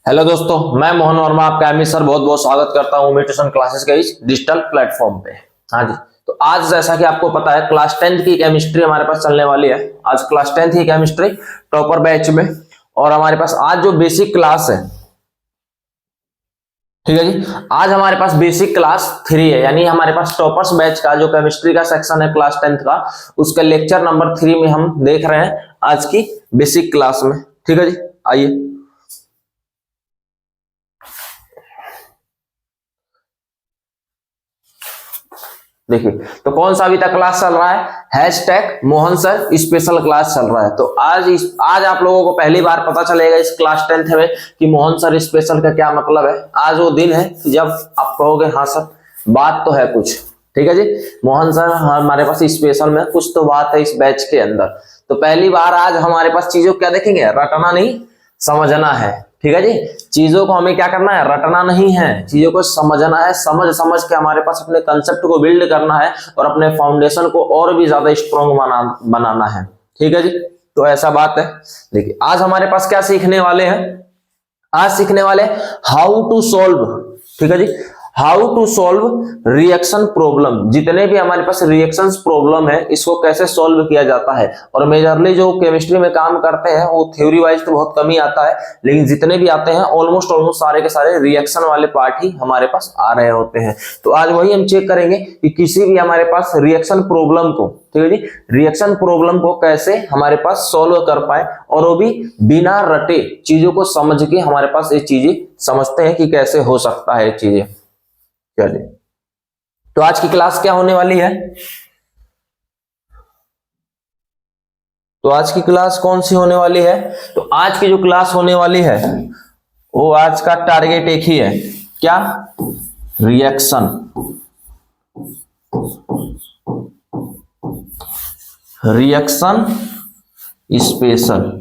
Hello दोस्तों, मैं मोहन वर्मा आपका एमई सर बहुत बहुत स्वागत करता हूं ट्यूशन क्लासेस के इस डिजिटल प्लेटफॉर्म पे। हाँ जी, तो आज जैसा कि आपको पता है क्लास 10th की केमिस्ट्री हमारे पास चलने वाली है। आज क्लास 10th की केमिस्ट्री टॉपर बैच में, और हमारे पास आज जो बेसिक क्लास है, ठीक है जी, आज हमारे पास बेसिक क्लास 3 है, यानी हमारे पास टॉपर्स बैच का जो केमिस्ट्री का सेक्शन है क्लास 10th का, उसका लेक्चर नंबर 3 में हम देख रहे हैं आज की बेसिक क्लास में। ठीक है जी, आइए देखिए, तो कौन सा अभी तक क्लास चल रहा है, hashtag Mohan sir special class चल रहा है। तो आज आप लोगों को पहली बार पता चलेगा इस क्लास 10th में कि मोहन सर स्पेशल का क्या मतलब है। आज वो दिन है कि जब आप कहोगे हाँ सर बात तो है कुछ। ठीक है जी, मोहन सर हमारे पास स्पेशल में कुछ तो बात है इस बैच के अंदर। तो पहली बार आज हमारे पास चीजों क्या देखेंगे, रटना नहीं समझना है। ठीक है जी, चीजों को हमें क्या करना है, रटना नहीं है, चीजों को समझना है। समझ समझ के हमारे पास अपने कंसेप्ट को बिल्ड करना है और अपने फाउंडेशन को और भी ज्यादा स्ट्रॉन्ग बनाना है। ठीक है जी, तो ऐसा बात है। देखिए आज हमारे पास क्या सीखने वाले हैं, आज सीखने वाले हाउ टू सॉल्व। ठीक है जी, how to solve reaction problem. जितने भी हमारे पास रिएक्शंस प्रॉब्लम है इसको कैसे सॉल्व किया जाता है। और मेजरली जो केमिस्ट्री में काम करते हैं वो थ्योरी वाइज तो बहुत कम ही आता है, लेकिन जितने भी आते हैं ऑलमोस्ट सारे के सारे रिएक्शन वाले पार्ट ही हमारे पास आ रहे होते हैं। तो आज वही हम चेक करेंगे कि किसी भी हमारे पास रिएक्शन प्रॉब्लम को, ठीक है जी, रिएक्शन प्रॉब्लम को कैसे हमारे पास सॉल्व कर पाए, और वो भी बिना रटे, चीजों को समझ के हमारे पास ये चीजें समझते हैं कि कैसे हो सकता है ये चीजें। चलिए, तो आज की क्लास क्या होने वाली है, तो आज की क्लास कौन सी होने वाली है। तो आज की जो क्लास होने वाली है वो आज का टारगेट एक ही है, क्या, reaction. Reaction special.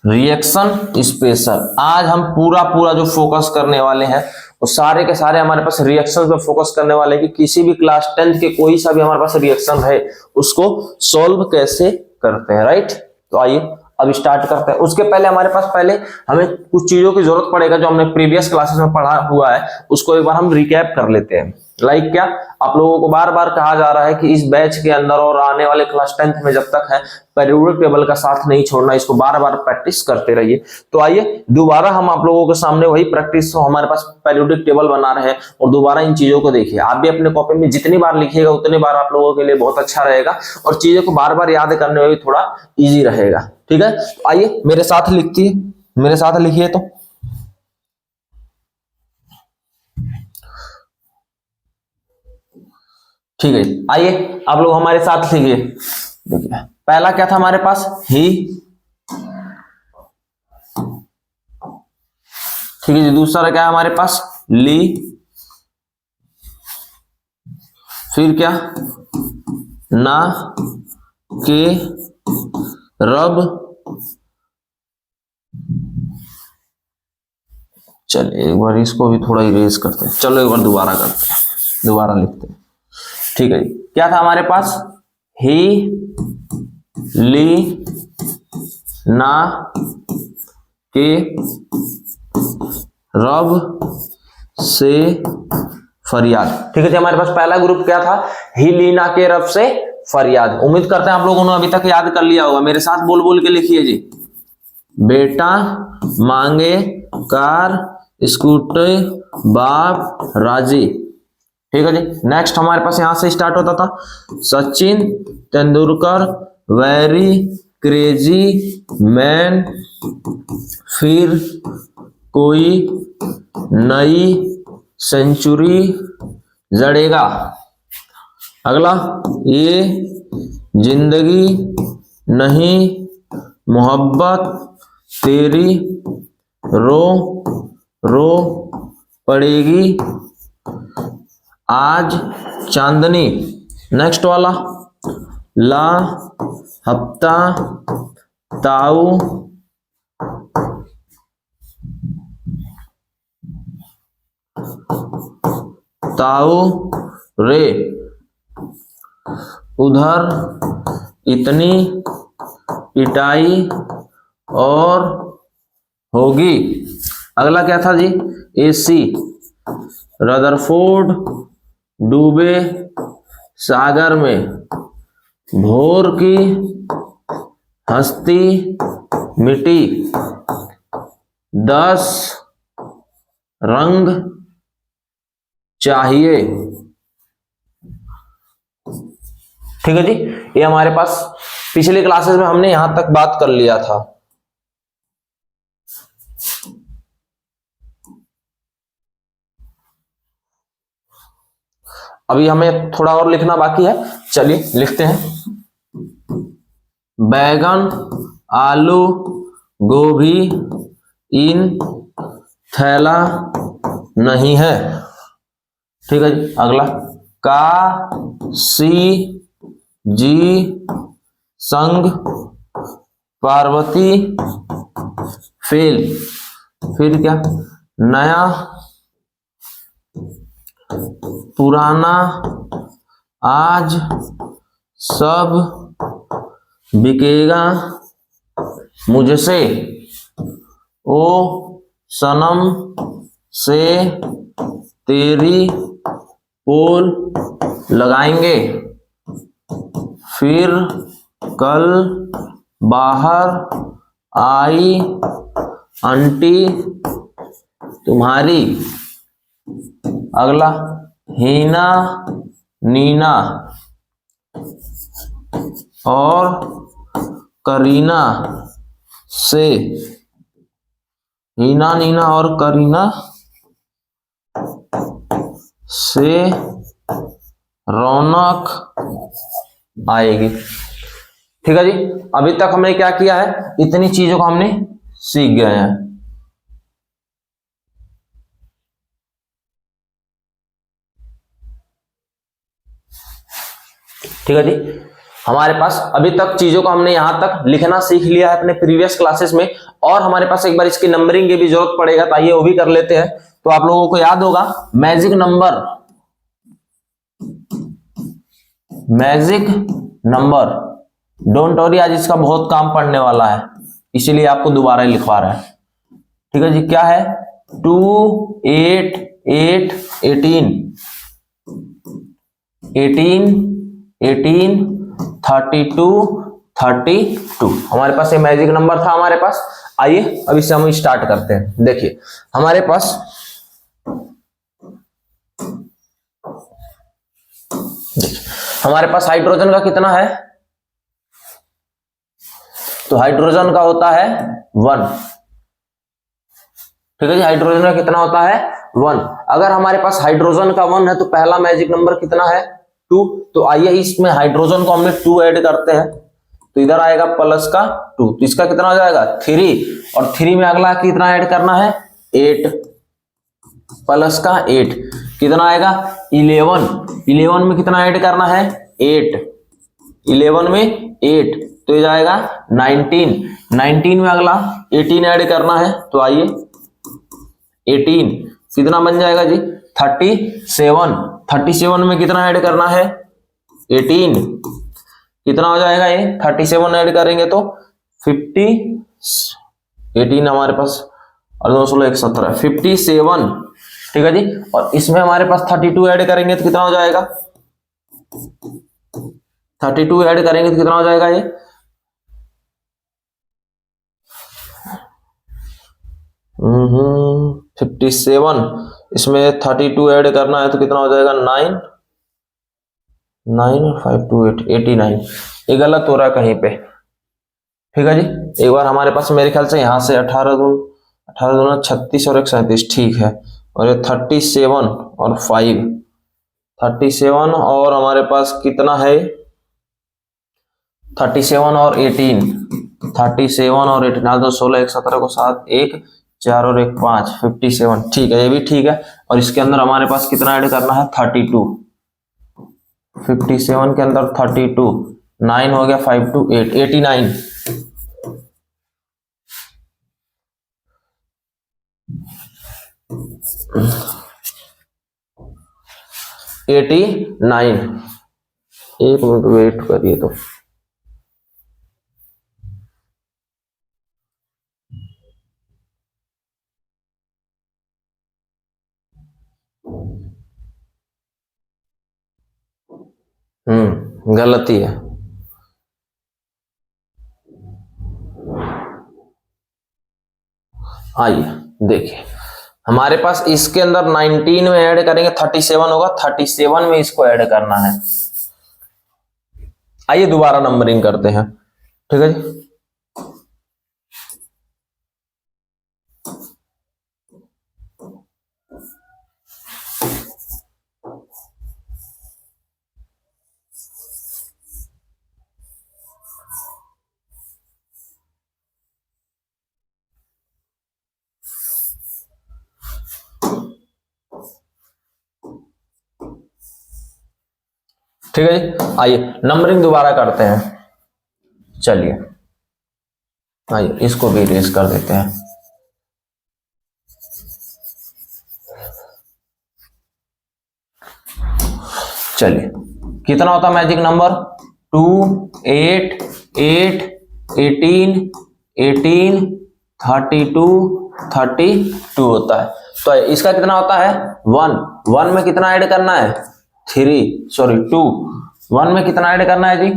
Reaction special आज हम पूरा जो फोकस करने वाले हैं वो सारे के सारे हमारे पास रिएक्शन पे फोकस करने वाले हैं कि किसी भी क्लास 10th के कोई सा भी हमारे पास रिएक्शन है उसको सॉल्व कैसे करते हैं। राइट, तो आइए अब स्टार्ट करते हैं। उसके पहले हमारे पास हमें कुछ चीजों की जरूरत पड़ेगा जो हमने प्रीवियस क्लासेस में पढ़ा हुआ है, उसको एक बार हम रिकैप कर लेते हैं। लाइक क्या, आप लोगों को बार बार कहा जा रहा है कि इस बैच के अंदर और आने वाले क्लास 10th में जब तक है पीरियोडिक टेबल का साथ नहीं छोड़ना, इसको बार बार प्रैक्टिस करते रहिए। तो आइए दोबारा हम आप लोगों के सामने वही प्रैक्टिस हमारे पास पीरियोडिक टेबल बना रहे हैं और दोबारा इन चीजों को देखिए। आप भी अपने कॉपी में जितनी बार लिखिएगा उतनी बार आप लोगों के लिए बहुत अच्छा रहेगा और चीजों को बार बार याद करने में भी थोड़ा ईजी रहेगा। ठीक है, तो आइए मेरे साथ लिखिए, मेरे साथ लिखिए। तो ठीक है, आइए आप लोग हमारे साथ लिखिए। देखिए पहला क्या था हमारे पास, ही। ठीक है जी, दूसरा क्या है हमारे पास, ली। फिर क्या, ना, के, रब। चलिए एक बार इसको भी थोड़ा इरेज करते हैं। चलो एक बार दोबारा करते हैं, दोबारा लिखते हैं। ठीक है जी, क्या था हमारे पास, ही, ली, ना, के, रब, से, फरियाद। ठीक है जी, हमारे पास पहला ग्रुप क्या था, ही, ली, ना, के, रब, से, फरियाद। उम्मीद करते हैं आप लोगों ने अभी तक याद कर लिया होगा। मेरे साथ बोल बोल के लिखिए जी। बेटा मांगे कार, स्कूटर, बाप राजी। ठीक है जी, नेक्स्ट हमारे पास यहां से स्टार्ट होता था, Sachin Tendulkar very crazy man. फिर कोई नई सेंचुरी जड़ेगा। अगला, ये जिंदगी नहीं मोहब्बत तेरी रो रो पड़ेगी आज चांदनी। नेक्स्ट वाला, ला हफ्ता ताऊ ताऊ रे उधर इतनी पिटाई और होगी। अगला क्या था जी, AC, रदरफोर्ड डूबे सागर में, भोर की हस्ती मिटी, 10 रंग चाहिए। ठीक है जी, ये हमारे पास पिछले क्लासेस में हमने यहां तक बात कर लिया था। अभी हमें थोड़ा और लिखना बाकी है, चलिए लिखते हैं। बैगन, आलू, गोभी इन थैला नहीं है। ठीक है जी, अगला, का सी जी संग पार्वती फेल, फिर क्या, नया पुराना आज सब बिकेगा मुझसे, ओ सनम से तेरी पोल लगाएंगे, फिर कल बाहर आई आंटी तुम्हारी। अगला, हीना नीना और करीना से, हीना नीना और करीना से रौनक आएगी। ठीक है जी, अभी तक हमने क्या किया है, इतनी चीजों को हमने सीख गए हैं। ठीक है जी, हमारे पास अभी तक चीजों को हमने यहां तक लिखना सीख लिया है अपने प्रीवियस क्लासेस में, और हमारे पास एक बार इसकी नंबरिंग की भी जरूरत पड़ेगा, तो आइए वो भी कर लेते हैं। तो आप लोगों को याद होगा magic number, magic number, don't worry, आज इसका बहुत काम पड़ने वाला है, इसीलिए आपको दोबारा ही लिखवा रहा है। ठीक है जी, क्या है, 2 8 8 18 18 18 32 32, हमारे पास ये मैजिक नंबर था हमारे पास। आइए अब इससे हम स्टार्ट करते हैं। देखिए हमारे पास हाइड्रोजन का कितना है, तो हाइड्रोजन का होता है 1। ठीक है जी, हाइड्रोजन का कितना होता है 1। अगर हमारे पास हाइड्रोजन का 1 है तो पहला मैजिक नंबर कितना है 2। तो आइए इसमें हाइड्रोजन को हमने 2 ऐड करते हैं, तो इधर आएगा प्लस का 2, तो इसका कितना हो जाएगा 3, और 3 में अगला कितना ऐड करना है 8, प्लस का 8 कितना आएगा 11, 11 में कितना ऐड करना है 8, 11 में 8, तो ये जाएगा 19, 19 में अगला 18 ऐड करना है, तो आइए 18 कितना बन जाएगा जी 37, 37 में कितना ऐड करना है 18, कितना हो जाएगा ये 37 ऐड करेंगे तो 50, 18 हमारे पास और 217 57। ठीक है जी, और इसमें हमारे पास 32 ऐड करेंगे तो कितना हो जाएगा 32 ऐड करेंगे तो कितना हो जाएगा ये 57, इसमें 32 ऐड करना है तो कितना हो जाएगा 9 9 और 5 2 8 89, ये गलत हो रहा है कहीं पे। ठीक है जी, एक बार हमारे पास मेरे ख्याल से यहाँ से 18 दूना 36 और 1 37, ठीक है, और ये 37 और 5 37 और हमारे पास कितना है 37 और 18, 37 और 18 तो 16 1 17 को 7 1 4 और 1 5 57, ठीक है, ये भी ठीक है। और इसके अंदर हमारे पास कितना ऐड करना है 32, 57 के अंदर 32, 9 हो गया 5 2 8 89, 89, एक मिनट वेट करिए तो गलती है। आइए देखिए, हमारे पास इसके अंदर 19 में ऐड करेंगे 37 होगा, 37 में इसको ऐड करना है। आइए दोबारा नंबरिंग करते हैं, ठीक है जी। ठीक है जी, आइए नंबरिंग दोबारा करते हैं। चलिए आइए इसको भी इरेज कर देते हैं। चलिए कितना होता है मैजिक नंबर? 2, 8, 8, 18, 18, 32, 32 होता है। तो इसका कितना होता है? 1, 1 में कितना ऐड करना है? 2, 1 में कितना ऐड करना है जी?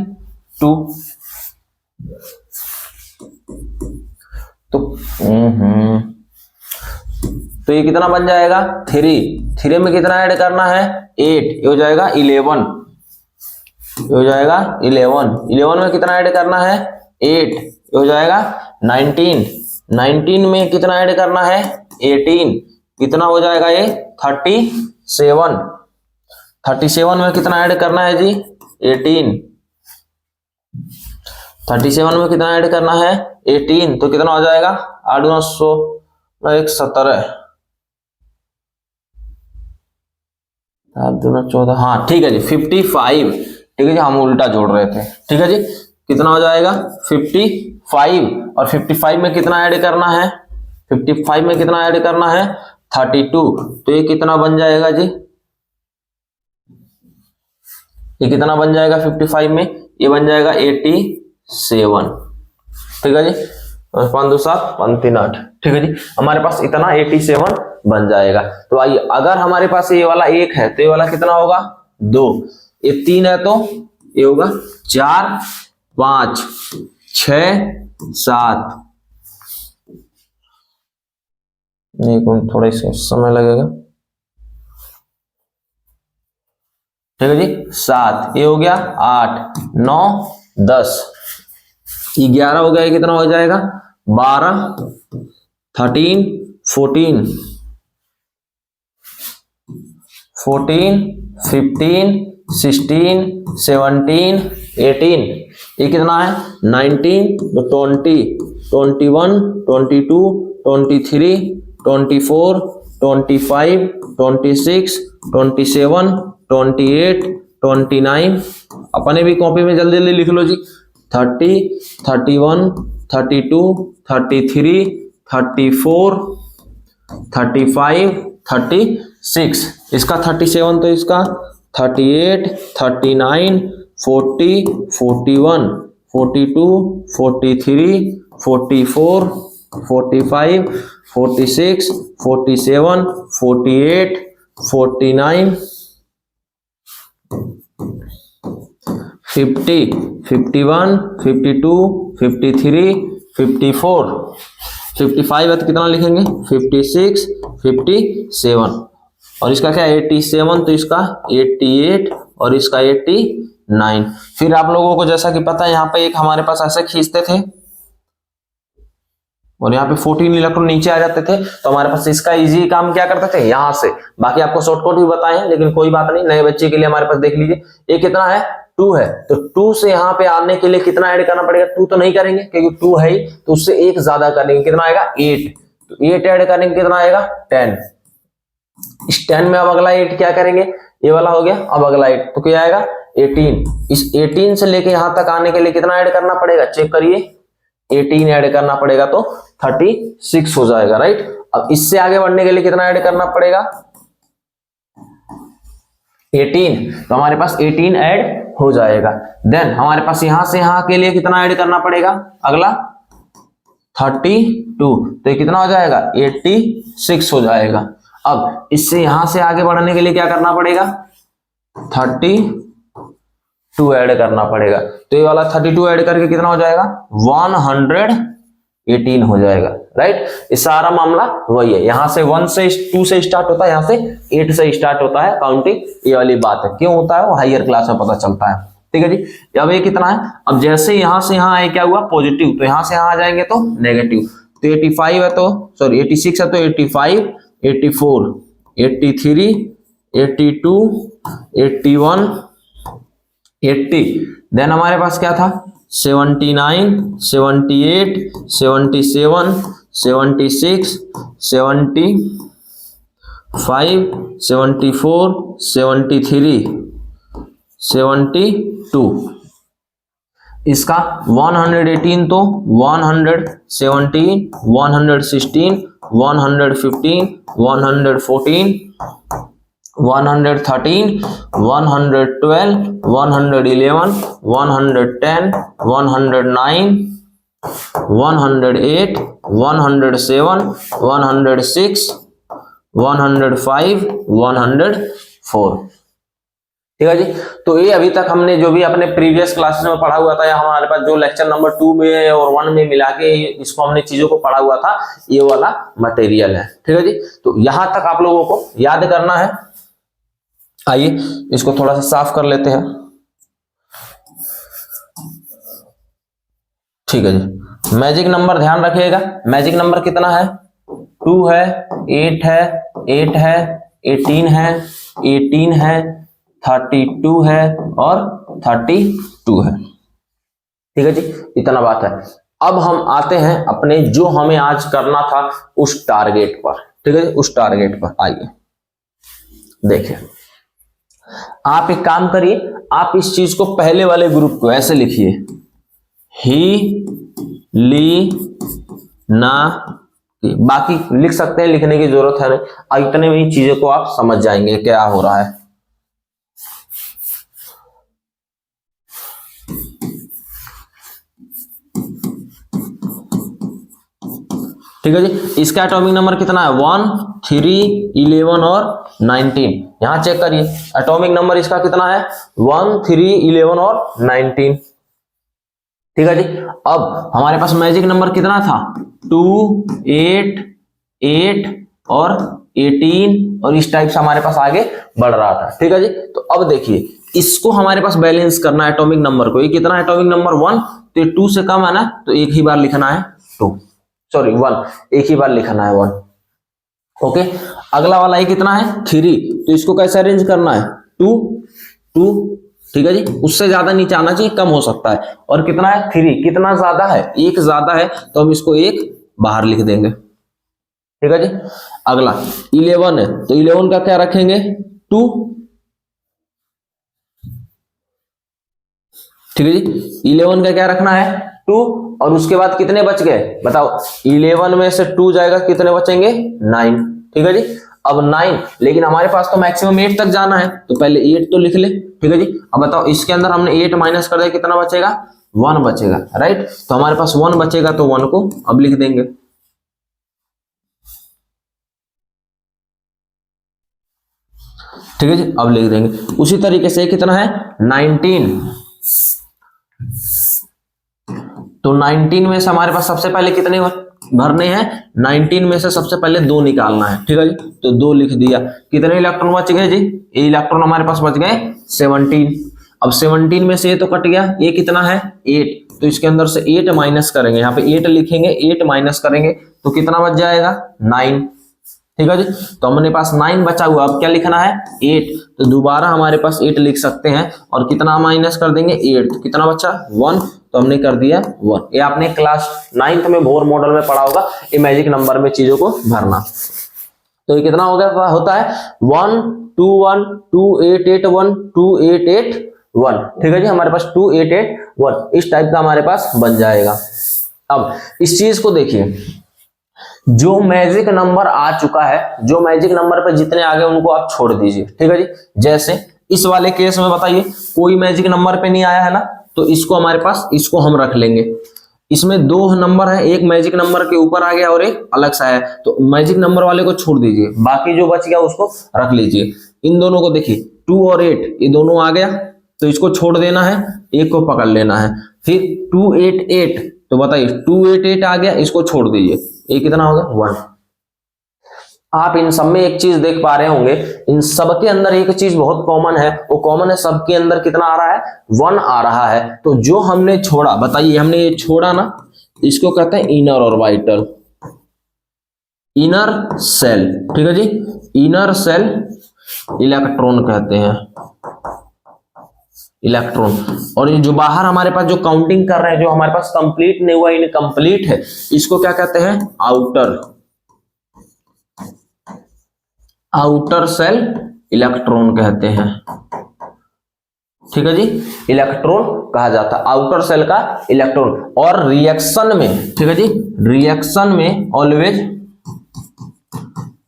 2। तो ये कितना बन जाएगा? 3 में कितना ऐड करना है? 8, ये हो जाएगा 11, ये हो जाएगा 11, 11 में कितना ऐड करना है? 8, ये हो जाएगा 19, 19 में कितना ऐड करना है? 18, कितना हो जाएगा ये? 37, 37 में कितना ऐड करना है जी? 18, 37 में कितना ऐड करना है? 18, तो कितना हो जाएगा? 8 × 100 17, 14, हाँ ठीक है जी 55। ठीक है जी, हम उल्टा जोड़ रहे थे। ठीक है जी, कितना हो जाएगा? 55, और 55 में कितना ऐड करना है? 55 में कितना ऐड करना है? 32, तो ये कितना बन जाएगा जी? ये कितना बन जाएगा 55 में? ये बन जाएगा 87। ठीक है जी, 5 2 7 5 3 8। ठीक है जी, हमारे पास इतना 87 बन जाएगा। तो आइए, अगर हमारे पास ये वाला 1 है तो ये वाला कितना होगा? 2, ये 3 है तो ये होगा 4, 5, 6, 7। थोड़ा इसमें समय लगेगा। ठीक है जी, 7, ये हो गया 8, 9, 10, ये 11 हो गया। ये कितना हो जाएगा? 12, 13, 14, 15, 16, 17, 18, ये कितना है? 19, 20, 21, 22, 23, 24, 25, 26, 27, 28, 29। अपने भी कॉपी में जल्दी जल्दी लिख लो जी। 30, 31, 32, 33, 34, 35, 36। इसका 37 तो इसका 38, 39, 40, 41, 42, 43, 44, 45, 46, 47, 48, 49, 50, 51, 52, 53, 54, 55 है तो कितना लिखेंगे? 56, 57, और इसका क्या? 87, तो इसका 88 और इसका 89। फिर आप लोगों को जैसा कि पता है, यहाँ पे एक हमारे पास ऐसे खींचते थे और यहाँ पे 14 इलेक्ट्रॉन नीचे आ जाते थे, तो हमारे पास इसका इजी काम क्या करते थे? यहाँ से। बाकी आपको शॉर्टकट भी बताए हैं, लेकिन कोई बात नहीं, नए बच्चे के लिए हमारे पास देख लीजिए। ये कितना है? 2 है, तो 2 से यहाँ पे आने के लिए कितना ऐड करना पड़ेगा? 2 तो नहीं करेंगे क्योंकि 2 है ही, तो उससे 1 ज्यादा करेंगे। कितना आएगा? 8, तो 8 ऐड करेंगे, कितना आएगा? 10। इस 10 में अब अगला 8 क्या करेंगे? ये वाला हो गया, अब अगला 8 तो क्या आएगा? 18। इस 18 से लेके यहां तक आने के लिए कितना ऐड करना पड़ेगा? चेक करिए, 18 ऐड करना पड़ेगा तो 36 हो जाएगा, राइट। अब इससे आगे बढ़ने के लिए कितना ऐड करना पड़ेगा? 18, तो हमारे पास 18 ऐड हो जाएगा। देन हमारे पास यहां से यहां के लिए कितना ऐड करना पड़ेगा? अगला 32, तो ये कितना हो जाएगा? 86 हो जाएगा। अब इससे यहां से आगे बढ़ने के लिए क्या करना पड़ेगा? 32, 2 ऐड करना पड़ेगा। तो ये वाला 32 ऐड करके कितना हो जाएगा 118 हो जाएगा, राइट। ये सारा मामला वही है, यहाँ से 1 से 2 से स्टार्ट होता है, यहाँ से 8 से स्टार्ट होता है काउंटिंग, ये वाली बात है। क्यों होता है वो हायर क्लास में पता चलता है, ठीक है जी। अब ये कितना है, अब जैसे यहाँ से यहाँ आए क्या हुआ पॉजिटिव, तो यहाँ से यहाँ आ जाएंगे तो नेगेटिव। तो 85 है तो सॉरी 86 है तो 85, 84, 83, 82, 81, 80, देन हमारे पास क्या था 79, 78, 77, 76, 75, 74, 73, 72, इसका 118 तो 117, 116, 115, 114, 113, 112, 111, 110, 109, 108, 107, 106, 105, 104, ठीक है जी। तो ये अभी तक हमने जो भी अपने प्रीवियस क्लासेस में पढ़ा हुआ था या हमारे पास जो लेक्चर नंबर 2 में और 1 में मिला के इसको हमने चीजों को पढ़ा हुआ था, ये वाला मटेरियल है, ठीक है जी। तो यहां तक आप लोगों को याद करना है। आइए इसको थोड़ा सा साफ कर लेते हैं, ठीक है जी। मैजिक नंबर ध्यान रखिएगा, मैजिक नंबर कितना है 2 है, 8 है, 8 है, 18 है, 18 है, 32 है और 32 है, ठीक है जी। इतना बात है। अब हम आते हैं अपने जो हमें आज करना था उस टारगेट पर, ठीक है जी। उस टारगेट पर आइए देखिए, आप एक काम करिए, आप इस चीज को पहले वाले ग्रुप को ऐसे लिखिए, ही ली ना, बाकी लिख सकते हैं, लिखने की जरूरत है नहीं, इतने में ही चीजों को आप समझ जाएंगे क्या हो रहा है। ठीक है जी। इसका एटॉमिक नंबर कितना है 1, 3, 11 और 19। यहां चेक करिए एटॉमिक नंबर इसका कितना है 1, 3, 11 और 19, ठीक है जी। अब हमारे पास मैजिक नंबर कितना था 2, 8, 8 और 18 और इस टाइप से हमारे पास आगे बढ़ रहा था, ठीक है जी। तो अब देखिए इसको हमारे पास बैलेंस करना है एटॉमिक नंबर को। ये कितना है एटॉमिक नंबर 1, तो 2 से कम है ना, तो एक ही बार लिखना है 2, सॉरी 1, एक ही बार लिखना है 1, ओके। अगला वाला ये कितना है 3, तो इसको कैसे अरेंज करना है 2, 2, ठीक है जी। उससे ज्यादा नीचे आना चाहिए, कम हो सकता है। और कितना है 3, कितना ज्यादा है, एक ज्यादा है, तो हम इसको एक बाहर लिख देंगे, ठीक है जी। अगला 11 है, तो 11 का क्या रखेंगे 2, ठीक है जी। 11 का क्या रखना है 2, और उसके बाद कितने बच गए बताओ, 11 में से 2 जाएगा, कितने बचेंगे 9, ठीक है जी। अब 9, लेकिन हमारे पास तो मैक्सिमम 8 तक जाना है, तो पहले 8 तो लिख ले, ठीक है जी। अब बताओ इसके अंदर हमने 8 माइनस कर दिया, कितना बचेगा 1 बचेगा, राइट। तो हमारे पास 1 बचेगा, तो 1 को अब लिख देंगे, ठीक है जी। अब लिख देंगे उसी तरीके से कितना है 19, तो 19 में से हमारे पास सबसे पहले कितने भरने हैं 19 में से सबसे पहले 2 निकालना है, ठीक है जी। तो 2 लिख दिया, कितने इलेक्ट्रॉन बच गए जी, ये इलेक्ट्रॉन हमारे पास बच गए 17। अब 17 में से ये तो कट गया, ये कितना है 8, तो इसके अंदर से 8 माइनस करेंगे, यहाँ पे 8 लिखेंगे, 8 माइनस करेंगे तो कितना बच जाएगा 9, ठीक है जी। तो हमारे पास 9 बचा हुआ, अब क्या लिखना है 8, तो दोबारा हमारे पास 8 लिख सकते हैं, और कितना माइनस कर देंगे 8, तो कितना बचा 1, तो हमने कर दिया 1। ये आपने क्लास 9th में बोर मॉडल में पढ़ा होगा, ये मैजिक नंबर में चीजों को भरना। तो ये कितना हो गया होता है 1, 2, 1, 2, 8, 8, 1, 2, 8, 8, 1, ठीक है जी। हमारे पास 2, 8, 8, 1 इस टाइप का हमारे पास बन जाएगा। अब इस चीज को देखिए, जो मैजिक नंबर आ चुका है, जो मैजिक नंबर पे जितने आ गए उनको आप छोड़ दीजिए, ठीक है जी। जैसे इस वाले केस में बताइए कोई मैजिक नंबर पे नहीं आया है ना, तो इसको हमारे पास इसको हम रख लेंगे। इसमें 2 नंबर है, एक मैजिक नंबर के ऊपर आ गया और एक अलग सा है, तो मैजिक नंबर वाले को छोड़ दीजिए, बाकी जो बच गया उसको रख लीजिए। इन दोनों को देखिए 2 और 8 ये दोनों आ गया, तो इसको छोड़ देना है, एक को पकड़ लेना है। फिर 288, तो बताइए 288 आ गया, इसको छोड़ दीजिए, ये कितना हो गया 1। आप इन सब में एक चीज देख पा रहे होंगे, इन सब के अंदर एक चीज बहुत कॉमन है, वो कॉमन है सबके अंदर कितना आ रहा है 1 आ रहा है। तो जो हमने छोड़ा, बताइए हमने ये छोड़ा ना, इसको कहते हैं इनर ऑर्बिटल, इनर सेल, ठीक है जी, इनर सेल इलेक्ट्रॉन कहते हैं, इलेक्ट्रॉन। और ये जो बाहर हमारे पास जो काउंटिंग कर रहे हैं, जो हमारे पास कंप्लीट नहीं हुआ, इनकम्प्लीट है, इसको क्या कहते हैं आउटर, आउटर सेल इलेक्ट्रॉन कहते हैं, ठीक है जी, इलेक्ट्रॉन कहा जाता है आउटर सेल का इलेक्ट्रॉन। और रिएक्शन में, ठीक है जी, रिएक्शन में ऑलवेज,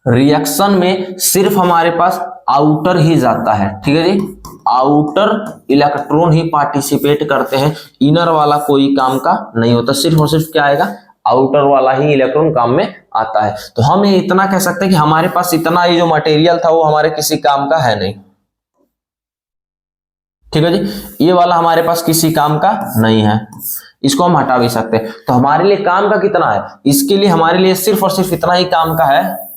रिएक्शन में सिर्फ हमारे पास आउटर ही जाता है, ठीक है जी, आउटर इलेक्ट्रॉन ही पार्टिसिपेट करते हैं, इनर वाला कोई काम का नहीं होता, सिर्फ और सिर्फ क्या आएगा आउटर वाला ही इलेक्ट्रॉन काम में आता है। तो हम ये इतना कह सकते हैं कि हमारे पास इतना ये जो मटेरियल था वो हमारे किसी काम का है नहीं, ठीक है जी, ये वाला हमारे पास किसी काम का नहीं है, इसको हम हटा भी सकते हैं। तो हमारे लिए काम का कितना है, इसके लिए हमारे लिए सिर्फ और सिर्फ इतना ही काम का है,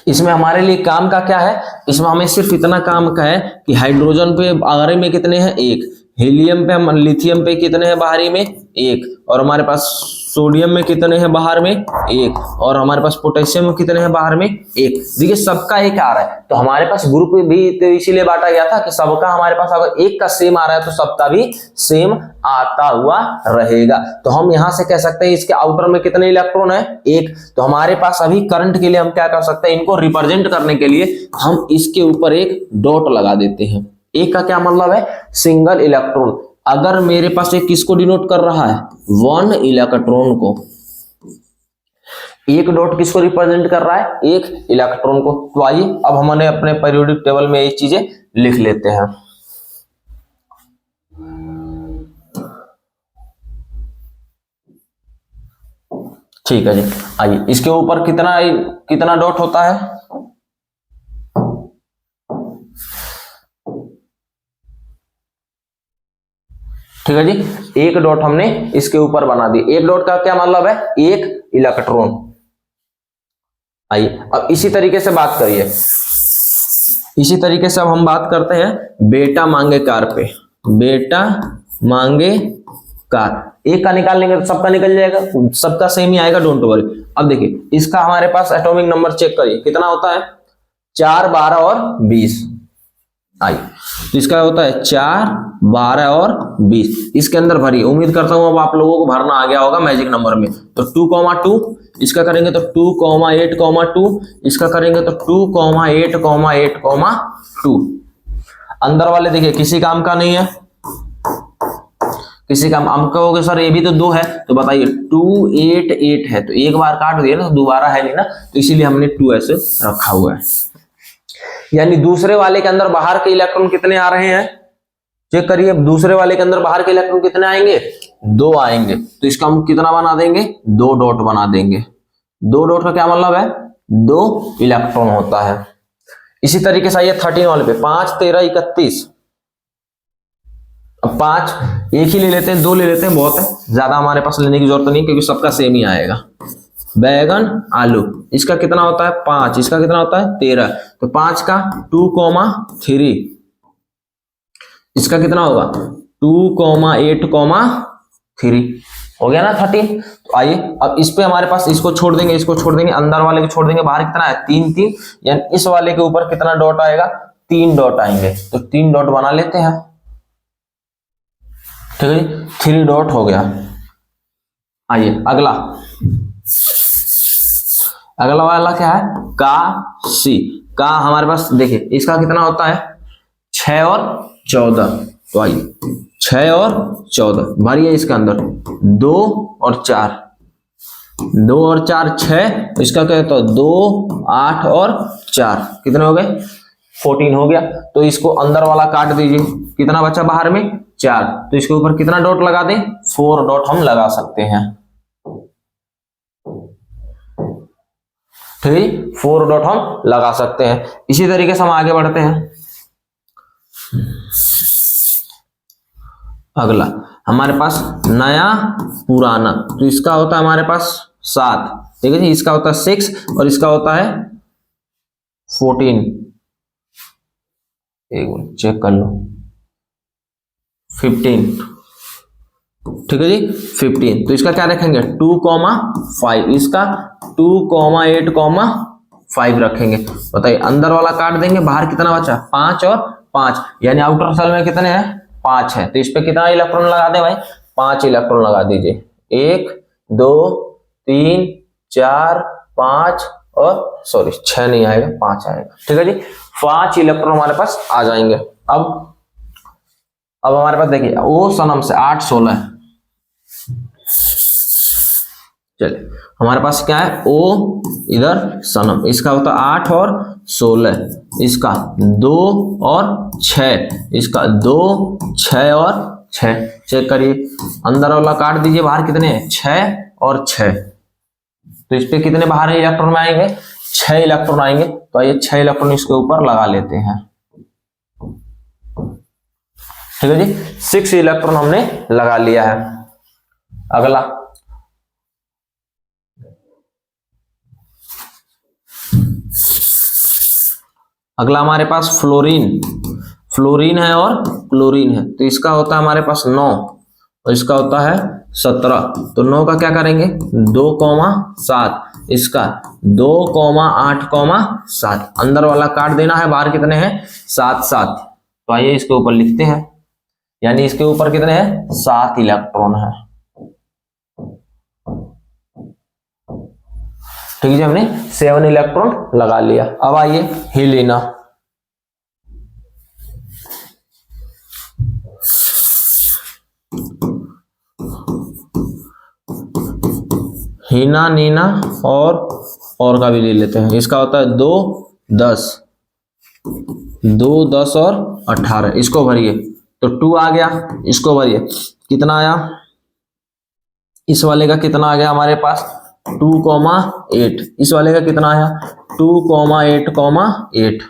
इसमें हमारे लिए काम का क्या है, इसमें हमें सिर्फ इतना काम का है कि हाइड्रोजन पे बाहरी में कितने हैं 1, हीलियम पे, लिथियम पे कितने हैं बाहरी में 1, और हमारे पास सोडियम में कितने हैं बाहर में 1, और हमारे पास पोटेशियम में कितने हैं बाहर में 1। देखिए सबका एक आ रहा है, तो हमारे पास ग्रुप भी तो इसीलिए बांटा गया था कि सबका हमारे पास अगर एक का सेम आ रहा है तो सबका भी सेम आता हुआ रहेगा। तो हम यहां से कह सकते हैं इसके आउटर में कितने इलेक्ट्रॉन है 1। तो हमारे पास अभी करंट के लिए हम क्या कर सकते हैं, इनको रिप्रेजेंट करने के लिए हम इसके ऊपर एक डॉट लगा देते हैं। एक का क्या मतलब है, सिंगल इलेक्ट्रॉन। अगर मेरे पास एक किसको डिनोट कर रहा है 1 इलेक्ट्रॉन को, एक डॉट किसको रिप्रेजेंट कर रहा है, एक इलेक्ट्रॉन को। तो आइए अब हमने अपने पीरियोडिक टेबल में ये चीजें लिख लेते हैं। ठीक है जी, आइए इसके ऊपर कितना कितना डॉट होता है, ठीक है जी, एक डॉट हमने इसके ऊपर बना दी। एक डॉट का क्या मतलब है, एक इलेक्ट्रॉन। आइए अब इसी तरीके से बात करिए, इसी तरीके से अब हम बात करते हैं बेटा मांगे कार पे। बेटा मांगे कार, एक का निकाल लेंगे तो सबका निकल जाएगा, सबका सेम ही आएगा, डोंट वरी। अब देखिए इसका हमारे पास एटॉमिक नंबर चेक करिए कितना होता है, 4, 12 और 20। आइए तो इसका होता है 4, 12 और 20। इसके अंदर भरिए, उम्मीद करता हूं अब आप लोगों को भरना आ गया होगा मैजिक नंबर में। तो 2,2 इसका करेंगे तो 2,8,2, इसका करेंगे तो 2,8,8,2। अंदर वाले देखिए किसी काम का नहीं है, किसी काम। हम कहोगे सर ये भी तो 2 है, तो बताइए 288 है, तो एक बार काट दिया ना तो दोबारा है नहीं ना, तो इसीलिए हमने 2 ऐसे रखा हुआ है। यानी दूसरे वाले के अंदर बाहर के इलेक्ट्रॉन कितने आ रहे हैं, चेक करिए, दूसरे वाले के अंदर बाहर के इलेक्ट्रॉन कितने आएंगे, 2 आएंगे। तो इसका हम कितना बना देंगे, 2 डॉट बना देंगे। 2 डॉट का क्या मतलब है, 2 इलेक्ट्रॉन होता है। इसी तरीके से आइए 13 वाले पे, 5, 13, 31। अब 5 एक ही ले लेते हैं, 2 ले लेते हैं, बहुत है, ज्यादा हमारे पास लेने की जरूरत नहीं क्योंकि सबका सेम ही आएगा। बैगन आलू, इसका कितना होता है 5, इसका कितना होता है 13। तो 5 का 2,3, इसका कितना होगा 2,8,3 हो गया ना 13। तो आइए अब इस पे हमारे पास इसको छोड़ देंगे, इसको छोड़ देंगे, अंदर वाले को छोड़ देंगे, बाहर कितना है 3, 3, यानी इस वाले के ऊपर कितना डॉट आएगा, 3 डॉट आएंगे। तो 3 डॉट बना लेते हैं, ठीक है, 3 डॉट हो गया। आइए अगला, अगला वाला क्या है, का सी। का हमारे पास देखिए इसका कितना होता है 6 और 14। तो आइए 6 और 14 भरिए इसके अंदर, 2 और 4, 2 और 4 6, इसका क्या होता है 2, 8 और 4 कितने हो गए 14 हो गया। तो इसको अंदर वाला काट दीजिए, कितना बचा बाहर में 4। तो इसके ऊपर कितना डॉट लगा दें, 4 डॉट हम लगा सकते हैं। ठीक है, 4 डॉट हम लगा सकते हैं। इसी तरीके से हम आगे बढ़ते हैं। अगला हमारे पास नया पुराना, तो इसका होता है हमारे पास 7, ठीक है जी, इसका होता है 6 और इसका होता है 14। एक मिनट चेक कर लो, 15, ठीक है जी 15। तो इसका क्या रखेंगे 2,5, इसका 2,8,5 रखेंगे। बताइए अंदर वाला काट देंगे, बाहर कितना बचा 5 और 5, यानी आउटर सेल में कितने हैं 5 है। तो इस पे कितना इलेक्ट्रॉन लगा दे भाई, 5 इलेक्ट्रॉन लगा दीजिए। 1 2 3 4 5 और सॉरी 6 नहीं आएगा, 5 आएगा, ठीक है जी। 5 इलेक्ट्रॉन हमारे पास आ जाएंगे। अब हमारे पास देखिए ओ सनम से 8 16 है। चलिए हमारे पास क्या है ओ इधर सनम, इसका होता 8 और 16, इसका 2 और 6, इसका 2 6 और 6। चेक करिए अंदर वाला काट दीजिए, बाहर कितने हैं 6 और 6। तो इस पे कितने बाहर इलेक्ट्रॉन में आएंगे 6 इलेक्ट्रॉन आएंगे। तो ये 6 इलेक्ट्रॉन इसके ऊपर लगा लेते हैं, ठीक है जी। 6 इलेक्ट्रॉन हमने लगा लिया है। अगला हमारे पास फ्लोरीन है और क्लोरीन है। तो इसका होता है हमारे पास 9 और इसका होता है 17। तो 9 का क्या करेंगे 2,7, इसका 2,8,7। अंदर वाला काट देना है, बाहर कितने हैं 7 7। तो आइए इसके ऊपर लिखते हैं, यानी इसके ऊपर कितने हैं 7 इलेक्ट्रॉन है, ठीक है। हमने 7 इलेक्ट्रॉन लगा लिया। अब आइए हीलिना, हीना नीना और का भी ले लेते हैं। इसका होता है 2 10 और 18। इसको भरिए तो 2 आ गया, इसको भरिए कितना आया, इस वाले का कितना आ गया हमारे पास 2,8, इस वाले का कितना आया 2,8,8।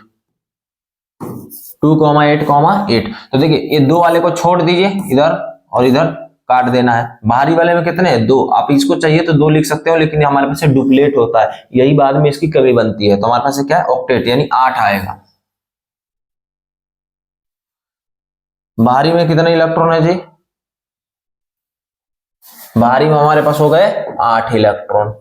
तो देखिए ये 2 वाले को छोड़ दीजिए, इधर और इधर काट देना है। बाहरी वाले में कितने हैं 2, आप इसको चाहिए तो 2 लिख सकते हो, लेकिन हमारे पास डुप्लीकेट होता है, यही बाद में इसकी कमी बनती है। तो हमारे पास क्या है ऑक्टेट, यानी 8 आएगा। बाहरी में कितने इलेक्ट्रॉन है जी, बाहरी में हमारे पास हो गए 8 इलेक्ट्रॉन,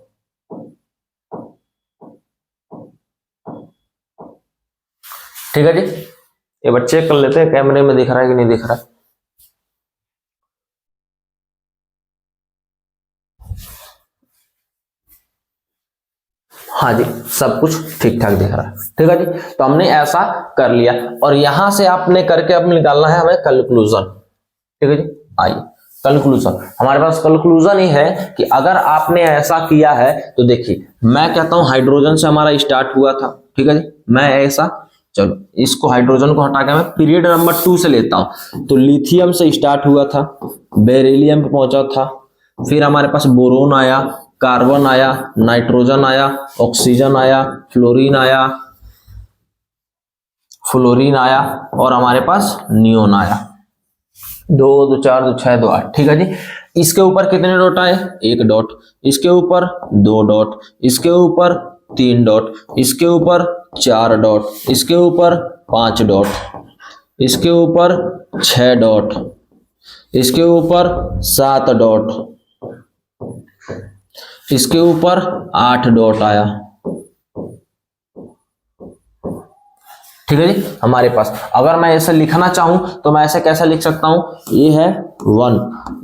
ठीक है जी। ये बार चेक कर लेते हैं कैमरे में दिख रहा है कि नहीं दिख रहा है। हाँ जी सब कुछ ठीक ठाक दिख रहा है, ठीक है जी। तो हमने ऐसा कर लिया और यहां से आपने करके अब निकालना है हमें कंक्लूजन, ठीक है जी। आइए कंक्लूजन, हमारे पास कंक्लूजन ही है कि अगर आपने ऐसा किया है तो देखिए मैं कहता हूं हाइड्रोजन से हमारा स्टार्ट हुआ था, ठीक है जी। मैं ऐसा, चलो इसको हाइड्रोजन को हटा के मैं पीरियड नंबर 2 से लेता हूं। तो लिथियम से स्टार्ट हुआ था, बेरिलियम पे पहुंचा था, फिर हमारे पास बोरोन आया, कार्बन आया, नाइट्रोजन आया, ऑक्सीजन आया, फ्लोरीन आया और हमारे पास नियोन आया। 2 2 4 2 6 2 8, ठीक है जी। इसके ऊपर कितने डॉट आए 1 डॉट, इसके ऊपर 2 डॉट, इसके ऊपर 3 डॉट, इसके ऊपर 4 डॉट, इसके ऊपर 5 डॉट, इसके ऊपर 6 डॉट, इसके ऊपर 7 डॉट, इसके ऊपर 8 डॉट आया, ठीक है जी। हमारे पास अगर मैं ऐसे लिखना चाहूं तो मैं ऐसे कैसे लिख सकता हूं, ये है 1,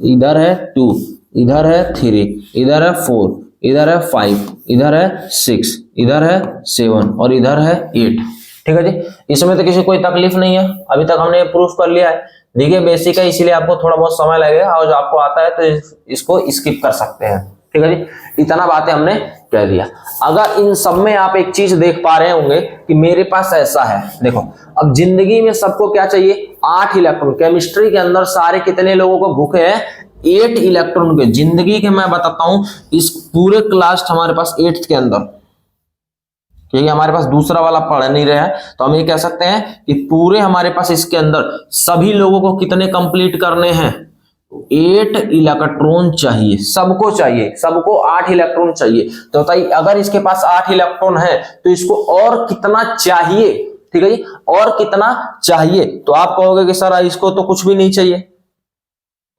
इधर है 2, इधर है 3, इधर है 4, इधर है 5, इधर है 6, इधर है 7 और इधर है 8, ठीक है जी। इसमें तो किसी कोई तकलीफ नहीं है, अभी तक हमने प्रूफ कर लिया है। देखिए बेसिक है इसीलिए आपको थोड़ा बहुत समय लगेगा, और जो आपको आता है तो इसको स्किप कर सकते हैं, ठीक है जी। इतना बातें हमने कह दिया। अगर इन सब में आप एक चीज देख पा रहे होंगे कि मेरे पास ऐसा है, देखो अब जिंदगी में सबको क्या चाहिए 8 इलेक्ट्रॉन। केमिस्ट्री के अंदर सारे कितने लोगों को भूखे हैं 8 इलेक्ट्रॉन के। जिंदगी के मैं बताता हूं इस पूरे क्लास हमारे पास 8th के अंदर क्योंकि हमारे पास दूसरा वाला पढ़ नहीं रहे हैं, तो हम ये कह सकते हैं कि पूरे हमारे पास इसके अंदर सभी लोगों को कितने कंप्लीट करने हैं, 8 इलेक्ट्रॉन चाहिए, सबको चाहिए, सबको 8 इलेक्ट्रॉन चाहिए। तो बताइए अगर इसके पास 8 इलेक्ट्रॉन है तो इसको और कितना चाहिए, ठीक है जी, और कितना चाहिए। तो आप कहोगे कि सर इसको तो कुछ भी नहीं चाहिए,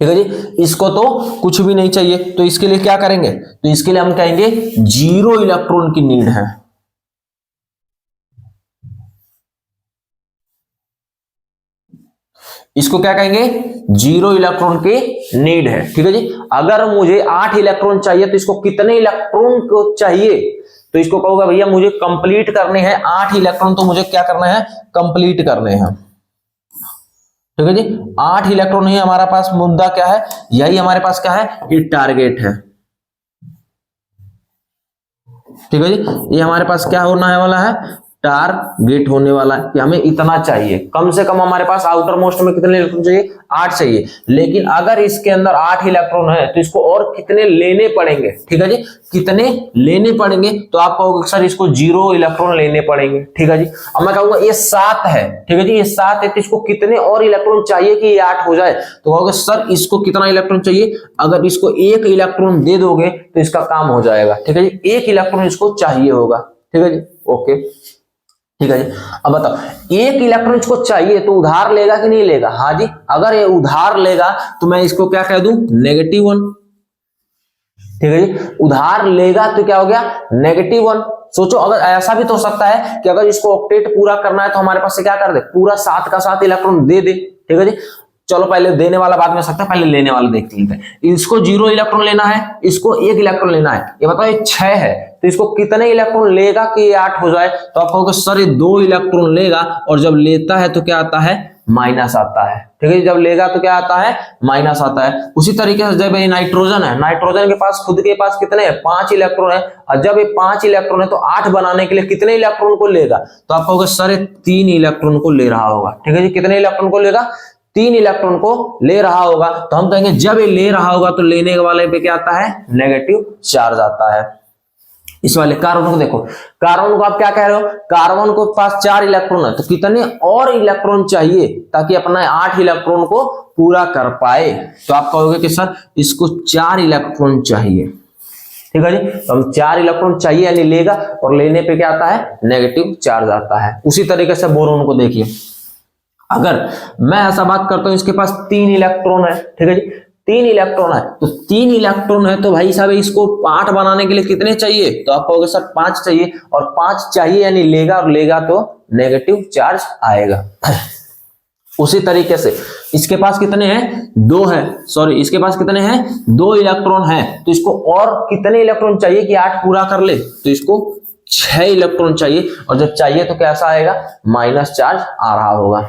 ठीक है जी, इसको तो कुछ भी नहीं चाहिए, तो इसके लिए क्या करेंगे, तो इसके लिए हम कहेंगे 0 इलेक्ट्रॉन की नीड है। इसको क्या कहेंगे, 0 इलेक्ट्रॉन की नीड है, ठीक है जी। अगर मुझे 8 इलेक्ट्रॉन चाहिए तो इसको कितने इलेक्ट्रॉन को चाहिए, तो इसको कहोगे भैया मुझे कंप्लीट करने हैं 8 इलेक्ट्रॉन, तो मुझे क्या करना है, कंप्लीट करने हैं, ठीक है जी। 8 इलेक्ट्रॉन ही हमारा पास मुद्दा क्या है, यही हमारे पास क्या है, ये टारगेट है, ठीक है जी। ये हमारे पास क्या होना है वाला है, टारगेट होने वाला है कि हमें इतना चाहिए, कम से कम हमारे पास आउटर मोस्ट में कितने इलेक्ट्रॉन चाहिए, 8 चाहिए। लेकिन अगर इसके अंदर 8 इलेक्ट्रॉन है तो इसको और कितने लेने पड़ेंगे, ठीक है जी, कितने लेने पड़ेंगे। तो आप कहोगे सर इसको 0 इलेक्ट्रॉन लेने पड़ेंगे, ठीक है जी। अब मैं कहूंगा ये 7 है, ठीक है जी, ये 7 है, तो इसको कितने और इलेक्ट्रॉन चाहिए कि ये 8 हो जाए। तो कहोगे सर इसको कितना इलेक्ट्रॉन चाहिए, अगर इसको 1 इलेक्ट्रॉन दे दोगे तो इसका काम हो जाएगा, ठीक है जी, 1 इलेक्ट्रॉन इसको चाहिए होगा, ठीक है जी, ओके, ठीक है जी। अब बताओ 1 इलेक्ट्रॉन इसको चाहिए तो उधार लेगा कि नहीं लेगा, हाँ जी, अगर ये उधार लेगा तो मैं इसको क्या कह दूं, -1, ठीक है जी। उधार लेगा तो क्या हो गया, -1। सोचो अगर ऐसा भी तो हो सकता है कि अगर इसको ऑक्टेट पूरा करना है तो हमारे पास से क्या कर दे, पूरा 7 का 7 इलेक्ट्रॉन दे दे, ठीक है जी। चलो पहले देने वाला बाद में सकता है, पहले लेने वाला देख लेते हैं। इसको 0 इलेक्ट्रॉन लेना है, इसको 1 इलेक्ट्रॉन लेना है, ये बताओ ये 6 है, तो इसको कितने इलेक्ट्रॉन लेगा कि ये 8 हो जाए। तो आप कहोगे सर ये 2 इलेक्ट्रॉन लेगा, और जब लेता है तो क्या आता है, माइनस आता है, ठीक है, जब लेगा तो क्या आता है, माइनस आता है। उसी तरीके से जब ये नाइट्रोजन है, नाइट्रोजन के पास खुद के पास कितने हैं, 5 इलेक्ट्रॉन है, और जब ये 5 इलेक्ट्रॉन है तो 8 बनाने के लिए कितने इलेक्ट्रॉन को लेगा। तो आप कहोगे सर ये 3 इलेक्ट्रॉन को ले रहा होगा, ठीक है जी, कितने इलेक्ट्रॉन को लेगा, 3 इलेक्ट्रॉन को ले रहा होगा। तो हम कहेंगे जब ये ले रहा होगा तो लेने वाले पे क्या आता है, नेगेटिव चार्ज आता है। इस वाले कार्बन को देखो, कार्बन को आप क्या कह रहे हो, कार्बन को पास 4 इलेक्ट्रॉन है, तो कितने और इलेक्ट्रॉन चाहिए ताकि अपना 8 इलेक्ट्रॉन को पूरा कर पाए। तो आप कहोगे कि सर इसको 4 इलेक्ट्रॉन चाहिए, ठीक है जी। तो हम 4 इलेक्ट्रॉन चाहिए यानी लेगा, और लेने पे क्या आता है, नेगेटिव चार्ज आता है। उसी तरीके से बोरोन को देखिए, अगर मैं ऐसा बात करता हूं इसके पास 3 इलेक्ट्रॉन है, ठीक है जी, 3 इलेक्ट्रॉन है, तो 3 इलेक्ट्रॉन है तो भाई साहब इसको 8 बनाने के लिए कितने चाहिए, तो आप कहोगे सर 5 चाहिए, और 5 चाहिए यानी लेगा, और लेगा तो नेगेटिव चार्ज आएगा। उसी तरीके से इसके पास कितने हैं, 2 है, सॉरी इसके पास कितने हैं, 2 इलेक्ट्रॉन है, तो इसको और कितने इलेक्ट्रॉन चाहिए कि 8 पूरा कर ले, तो इसको 6 इलेक्ट्रॉन चाहिए, और जब चाहिए तो कैसा आएगा, माइनस चार्ज आ रहा होगा,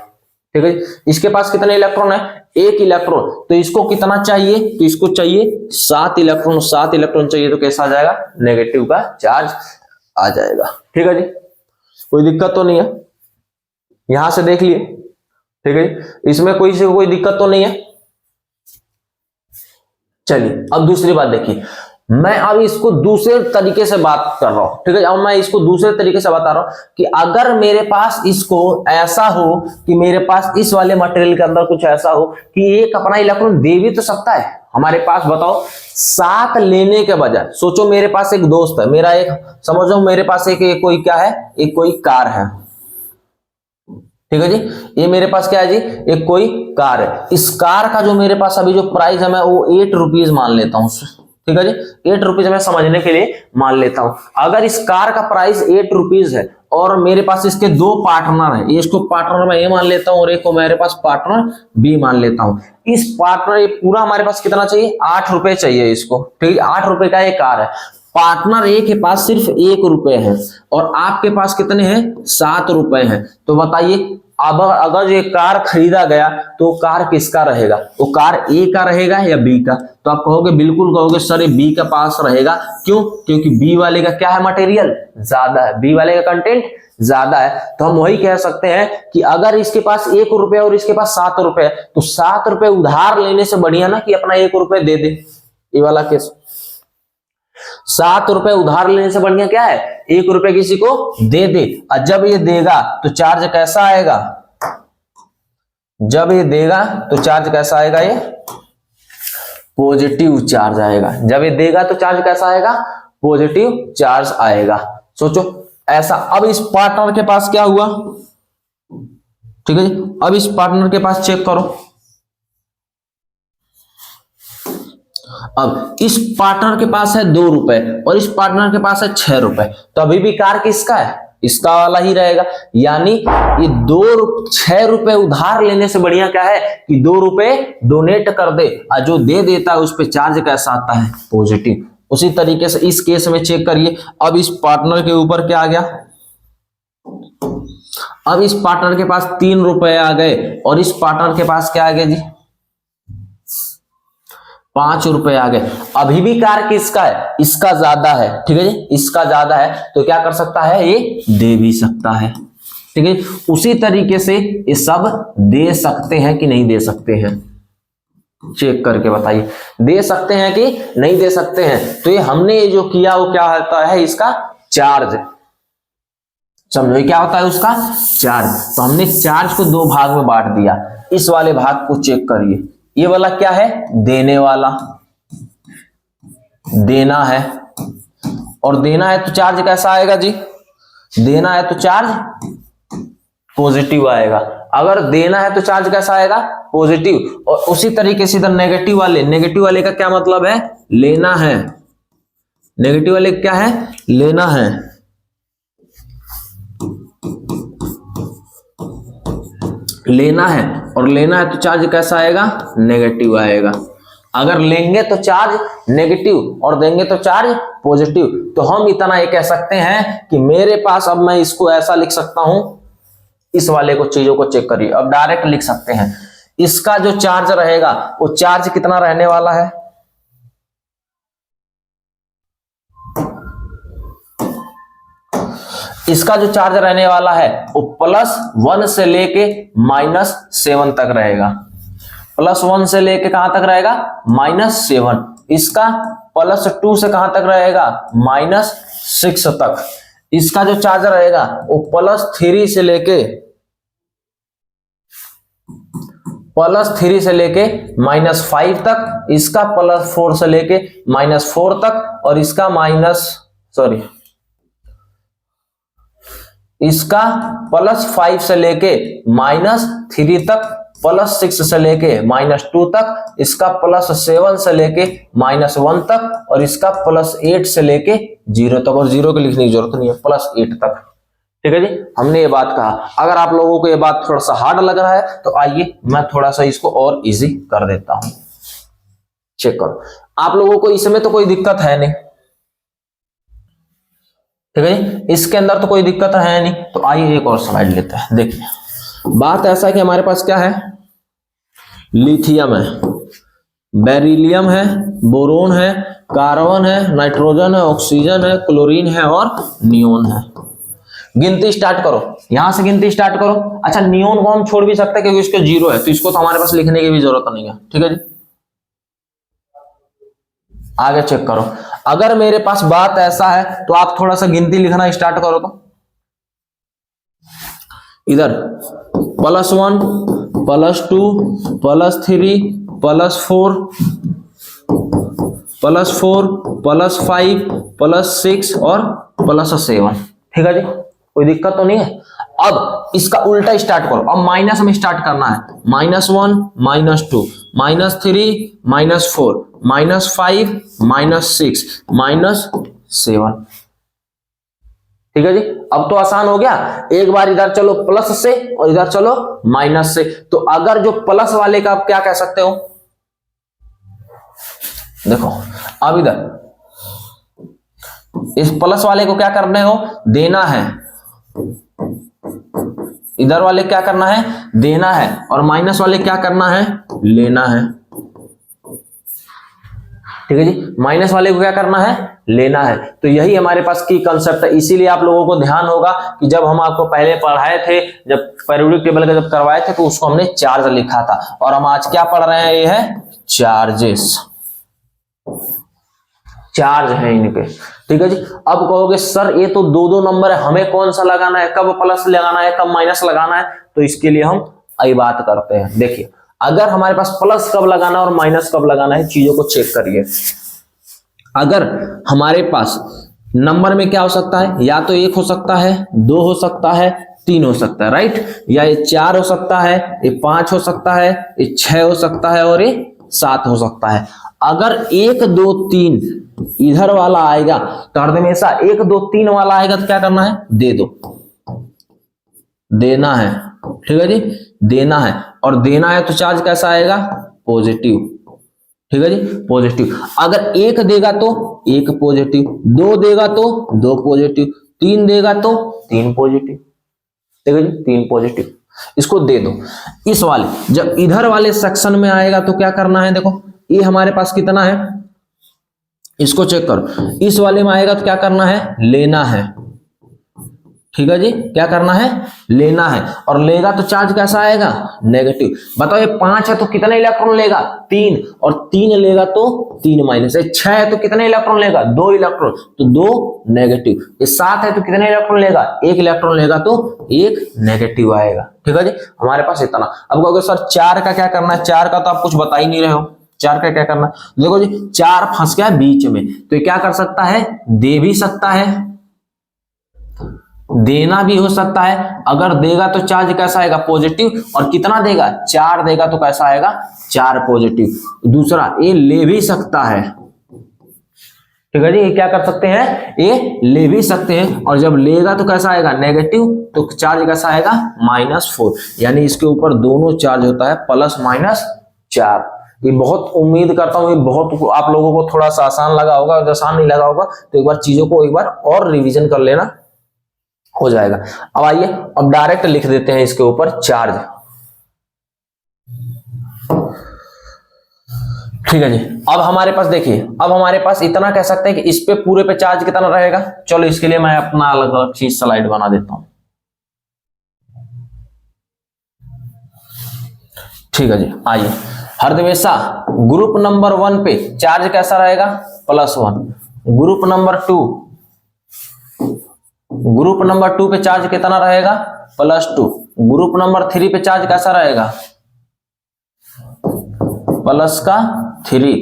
ठीक है। इसके पास कितने इलेक्ट्रॉन है, 1 इलेक्ट्रॉन, तो इसको कितना चाहिए, तो इसको चाहिए 7 इलेक्ट्रॉन, 7 इलेक्ट्रॉन चाहिए तो कैसा आ जाएगा, नेगेटिव का चार्ज आ जाएगा, ठीक है जी, कोई दिक्कत तो नहीं है, यहां से देख लिए, ठीक है, इसमें कोई दिक्कत तो नहीं है। चलिए अब दूसरी बात देखिए, मैं अब इसको दूसरे तरीके से बात कर रहा हूं, ठीक है। अब मैं इसको दूसरे तरीके से बता रहा हूं कि अगर मेरे पास इसको ऐसा हो कि मेरे पास इस वाले मटेरियल के अंदर कुछ ऐसा हो कि एक अपना इलेक्ट्रॉन दे भी तो सकता है हमारे पास, बताओ 7 लेने के बजाय। सोचो मेरे पास एक दोस्त है, मेरा एक समझो मेरे पास एक कोई क्या है, एक कोई कार है, ठीक है जी, ये मेरे पास क्या है जी, एक कोई कार है। इस कार का जो मेरे पास अभी जो प्राइस है मैं वो 8 रुपीज मान लेता हूं, ठीक है जी, 8 रुपीज मैं समझने के लिए मान लेता हूं। अगर इस कार का प्राइस 8 रुपीज है और मेरे पास इसके 2 पार्टनर है, इसको पार्टनर मैं ए मान लेता हूं और एक को मेरे पास पार्टनर बी मान लेता हूं। इस पार्टनर ये पूरा हमारे पास कितना चाहिए, 8 रुपए चाहिए इसको, ठीक है, 8 रुपए का एक कार है। पार्टनर ए के पास सिर्फ 1 रुपए है और आपके पास कितने हैं, 7 रुपए हैं। तो बताइए अब अगर ये कार खरीदा गया तो कार किसका रहेगा, वो कार ए का रहेगा या बी का। तो आप कहोगे बिल्कुल कहोगे सर ये बी का पास रहेगा, क्यों, क्योंकि बी वाले का क्या है, मटेरियल ज्यादा है, बी वाले का कंटेंट ज्यादा है। तो हम वही कह सकते हैं कि अगर इसके पास 1 रुपया और इसके पास 7 रुपए तो 7 रुपए उधार लेने से बढ़िया ना कि अपना 1 रुपए दे दे। ये वाला केस 7 रुपए उधार लेने से बढ़िया क्या है 1 रुपए किसी को दे दे और जब ये देगा तो चार्ज कैसा आएगा, जब ये देगा तो चार्ज कैसा आएगा, ये पॉजिटिव चार्ज आएगा। जब ये देगा तो चार्ज कैसा आएगा, पॉजिटिव चार्ज आएगा। सोचो ऐसा। अब इस पार्टनर के पास क्या हुआ, ठीक है जी। अब इस पार्टनर के पास चेक करो, अब इस पार्टनर के पास है 2 रुपए और इस पार्टनर के पास है 6 रुपए, तो अभी भी कार किसका है, इसका वाला ही रहेगा। यानी ये 6 रुपए उधार लेने से बढ़िया क्या है कि 2 रुपए डोनेट कर दे और जो दे देता है उस पे चार्ज कैसा आता है, पॉजिटिव। उसी तरीके से इस केस में चेक करिए। अब इस पार्टनर के ऊपर क्या आ गया, अब इस पार्टनर के पास 3 रुपए आ गए और इस पार्टनर के पास क्या आ गया जी, 5 रुपए आ गए। अभी भी कार किसका है, इसका ज्यादा है, ठीक है जी, इसका ज्यादा है तो क्या कर सकता है, ये दे भी सकता है, ठीक है। उसी तरीके से ये सब दे सकते हैं कि नहीं दे सकते हैं, चेक करके बताइए, दे सकते हैं कि नहीं दे सकते हैं। तो ये हमने ये जो किया वो क्या होता है, इसका चार्ज, समझो ये क्या होता है, उसका चार्ज। तो हमने चार्ज को 2 भाग में बांट दिया। इस वाले भाग को चेक करिए, ये वाला क्या है, देने वाला, देना है, और देना है तो चार्ज कैसा आएगा जी, देना है तो चार्ज पॉजिटिव आएगा। अगर देना है तो चार्ज कैसा आएगा, पॉजिटिव। और उसी तरीके से इधर नेगेटिव वाले, नेगेटिव वाले का क्या मतलब है, लेना है, नेगेटिव वाले क्या है, लेना है, लेना है, और लेना है तो चार्ज कैसा आएगा, नेगेटिव आएगा। अगर लेंगे तो चार्ज नेगेटिव और देंगे तो चार्ज पॉजिटिव। तो हम इतना ये कह सकते हैं कि मेरे पास, अब मैं इसको ऐसा लिख सकता हूं, इस वाले को, चीजों को चेक करिए, अब डायरेक्ट लिख सकते हैं, इसका जो चार्ज रहेगा वो चार्ज कितना रहने वाला है, इसका जो चार्ज रहने वाला है वो +1 से लेके -7 तक रहेगा। +1 से लेके कहां तक रहेगा, -7। इसका +2 से कहां तक रहेगा, -6 तक। इसका जो चार्ज रहेगा वो +3 से लेके -5 तक। इसका +4 से लेके -4 तक, और इसका इसका +5 से लेके -3 तक, +6 से लेके -2 तक, इसका +7 से लेके -1 तक, और इसका +8 से लेके 0 तक, और 0 के लिखने की जरूरत नहीं है, +8 तक, ठीक है जी। हमने ये बात कहा। अगर आप लोगों को ये बात थोड़ा सा हार्ड लग रहा है तो आइए मैं थोड़ा सा इसको और इजी कर देता हूं, चेक करो। आप लोगों को इसमें तो कोई दिक्कत है नहीं, ठीक है जी, इसके अंदर तो कोई दिक्कत है नहीं। तो आइए एक और स्लाइड लेते हैं। देखिए बात ऐसा है कि हमारे पास क्या है, लिथियम है, बेरिलियम है, बोरोन है, कार्बन है, नाइट्रोजन है, ऑक्सीजन है, क्लोरीन है और नियोन है। गिनती स्टार्ट करो, यहां से गिनती स्टार्ट करो। अच्छा नियोन को हम छोड़ भी सकते हैं क्योंकि इसके 0 है, तो इसको तो हमारे पास लिखने की भी जरूरत नहीं है, ठीक है जी। आगे चेक करो। अगर मेरे पास बात ऐसा है तो आप थोड़ा सा गिनती लिखना स्टार्ट करो। तो इधर +1 +2 +3 +4 +5 +6 और +7, ठीक है जी, कोई दिक्कत तो नहीं है। अब इसका उल्टा स्टार्ट करो, अब माइनस में स्टार्ट करना है, -1 -2 -3 -4 -5 -6 -7, ठीक है जी। अब तो आसान हो गया, एक बार इधर चलो प्लस से और इधर चलो माइनस से। तो अगर जो प्लस वाले का आप क्या कह सकते हो, देखो अब इधर इस प्लस वाले को क्या करने हो, देना है, इधर वाले क्या करना है, देना है, और माइनस वाले क्या करना है, लेना है, ठीक है जी। माइनस वाले को क्या करना है, लेना है। तो यही हमारे पास की कंसेप्ट है। इसीलिए आप लोगों को ध्यान होगा कि जब हम आपको पहले पढ़ाए थे, जब पीरियोडिक टेबल का जब करवाए थे, तो उसको हमने चार्ज लिखा था, और हम आज क्या पढ़ रहे हैं, ये है चार्जेस। चार्ज है इनके, ठीक है जी। अब कहोगे सर ये तो दो दो नंबर है, हमें कौन सा लगाना है, कब प्लस लगाना है, कब माइनस लगाना है, तो इसके लिए हम यही बात करते हैं। देखिए अगर हमारे पास प्लस कब लगाना है और माइनस कब लगाना है, चीजों को चेक करिए। अगर हमारे पास नंबर में क्या हो सकता है, या तो 1 हो सकता है, 2 हो सकता है, 3 हो सकता है, राइट, या ये 4 हो सकता है, ये 5 हो सकता है, ये 6 हो सकता है और ये 7 हो सकता है। अगर 1 2 3 इधर वाला आएगा तो हमेशा 1 2 3 वाला आएगा तो क्या करना है, दे दो, देना है, ठीक है जी, देना है। और देना है तो चार्ज कैसा आएगा, पॉजिटिव, ठीक है जी, पॉजिटिव। अगर 1 देगा तो 1 पॉजिटिव, 2 देगा तो 2 पॉजिटिव, 3 देगा तो 3 पॉजिटिव, ठीक है जी, 3 पॉजिटिव। इसको दे दो। इस वाले जब इधर वाले सेक्शन में आएगा तो क्या करना है, देखो ये हमारे पास कितना है, इसको चेक करो। इस वाले में आएगा तो क्या करना है, लेना है, ठीक है जी, क्या करना है, लेना है। और लेगा तो चार्ज कैसा आएगा, नेगेटिव। बताओ ये 5 है तो कितने इलेक्ट्रॉन लेगा, 3, और 3 लेगा तो 3 माइनस, 6 है तो कितने इलेक्ट्रॉन लेगा, 2 इलेक्ट्रॉन, तो 2 नेगेटिव। ये 7 है तो कितने इलेक्ट्रॉन लेगा, 1 इलेक्ट्रॉन लेगा तो 1 नेगेटिव आएगा, ठीक है जी। हमारे पास इतना। अब कहोगे सर 4 का क्या करना है, 4 का तो आप कुछ बता ही नहीं रहे हो, 4 का क्या करना, देखो जी 4 फंस गया बीच में, तो ये क्या कर सकता है, दे भी सकता है, देना भी हो सकता है। अगर देगा तो चार्ज कैसा आएगा, पॉजिटिव, और कितना देगा, 4 देगा तो कैसा आएगा, 4 पॉजिटिव। दूसरा ये ले भी सकता है, ठीक है जी, ये क्या कर सकते हैं, ये ले भी सकते हैं, और जब लेगा तो कैसा आएगा, नेगेटिव, तो चार्ज कैसा आएगा, -4। यानी इसके ऊपर दोनों चार्ज होता है, प्लस माइनस 4। ये बहुत उम्मीद करता हूँ ये बहुत आप लोगों को थोड़ा सा आसान लगा होगा, अगर आसान नहीं लगा होगा तो एक बार चीजों को एक बार और रिवीजन कर लेना, हो जाएगा। अब आइए अब डायरेक्ट लिख देते हैं इसके ऊपर चार्ज, ठीक है जी। अब हमारे पास देखिए, अब हमारे पास इतना कह सकते हैं कि इस पे पूरे पे चार्ज कितना रहेगा। चलो इसके लिए मैं अपना अलग अलग चीज स्लाइड बना देता हूं, ठीक है जी। आइए हमेशा ग्रुप नंबर 1 पे चार्ज कैसा रहेगा, +1। ग्रुप नंबर 2, ग्रुप नंबर 2 पे चार्ज कितना रहेगा, +2। ग्रुप नंबर 3 पे चार्ज कैसा रहेगा, +3।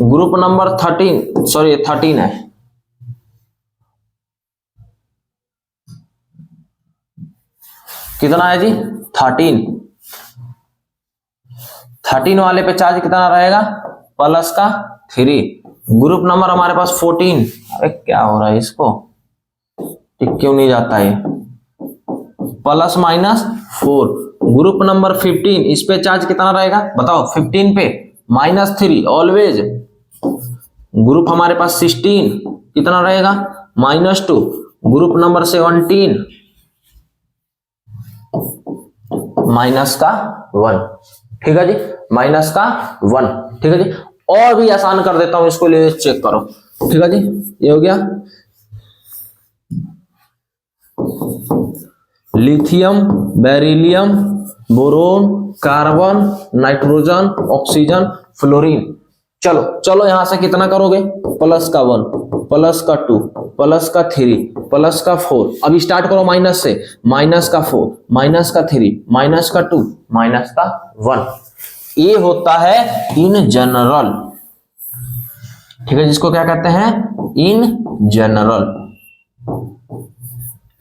ग्रुप नंबर 13 है, कितना है जी, 13 वाले पे चार्ज कितना रहेगा, +3। ग्रुप नंबर हमारे पास 14, अरे क्या हो रहा है इसको, क्यों नहीं जाता है, +-4। ग्रुप नंबर 15, इस पे चार्ज कितना रहेगा बताओ, 15 पे -3 ऑलवेज। ग्रुप हमारे पास 16 कितना रहेगा, -2। ग्रुप नंबर 17 -1, ठीक है जी, -1, ठीक है जी। और भी आसान कर देता हूं इसको, लिए चेक करो, ठीक है जी। ये हो गया lithium, beryllium, boron, carbon, nitrogen, oxygen, fluorine. चलो चलो यहां से कितना करोगे, +1, +2, +3, +4। अब स्टार्ट करो माइनस से, -4, -3, -2, -1। ये होता है इन जनरल, ठीक है, जिसको क्या कहते हैं, इन जनरल,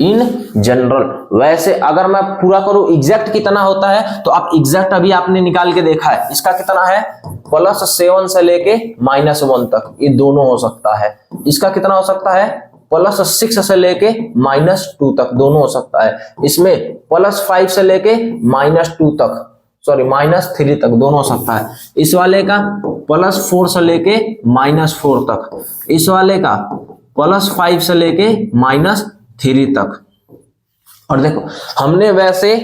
इन जनरल। वैसे अगर मैं पूरा करूं एग्जैक्ट कितना होता है, तो आप एग्जैक्ट अभी आपने निकाल के देखा है, इसका कितना है, +7 से लेके -1 तक, ये दोनों हो सकता है। इसका कितना हो सकता है, +6 से लेके -2 तक, दोनों हो सकता है। इसमें +5 से लेके -2 तक, सॉरी -3 तक, दोनों हो सकता है। इस वाले का +4 से लेके -4 तक, इस वाले का +5 से लेके -3 तक। और देखो हमने वैसे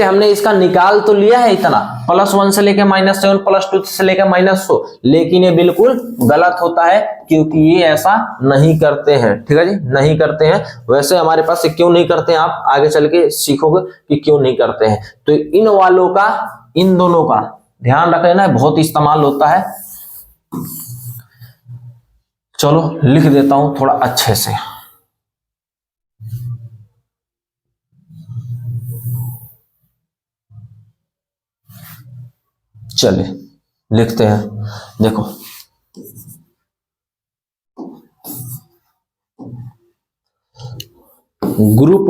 हमने इसका निकाल तो लिया है इतना, +1 से लेके -7, +2 से लेके -100, लेकिन ये बिल्कुल गलत होता है, क्योंकि ये ऐसा नहीं करते हैं, ठीक है जी, नहीं करते हैं। वैसे हमारे पास से क्यों नहीं करते हैं, आप आगे चल के सीखोगे कि क्यों नहीं करते हैं। तो इन वालों का, इन दोनों का ध्यान रख लेना, बहुत इस्तेमाल होता है। चलो लिख देता हूं थोड़ा अच्छे से। चलिए लिखते हैं, देखो ग्रुप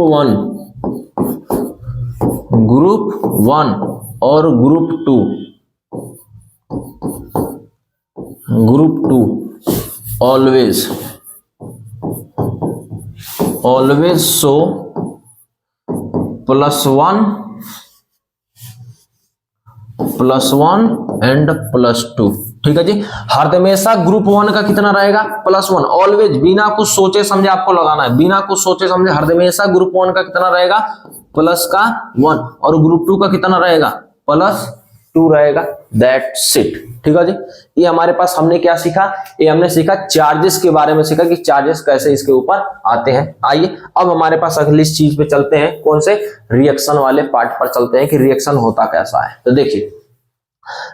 वन और group two always show +1 and +2। ठीक है जी, हर हमेशा ग्रुप 1 का कितना रहेगा +1, ऑलवेज, बिना कुछ सोचे समझे आपको लगाना है, बिना कुछ सोचे समझे हर हमेशा ग्रुप 1 का कितना रहेगा +1 और ग्रुप 2 का कितना रहेगा +2 रहेगा। That's it. ठीक है जी, ये हमारे पास हमने क्या सीखा, ये हमने सीखा चार्जेस के बारे में सीखा कि चार्जेस कैसे इसके ऊपर आते हैं। आइए अब हमारे पास अगली चीज पे चलते हैं, कौन से, रिएक्शन वाले पार्ट पर चलते हैं कि रिएक्शन होता कैसा है। तो देखिए,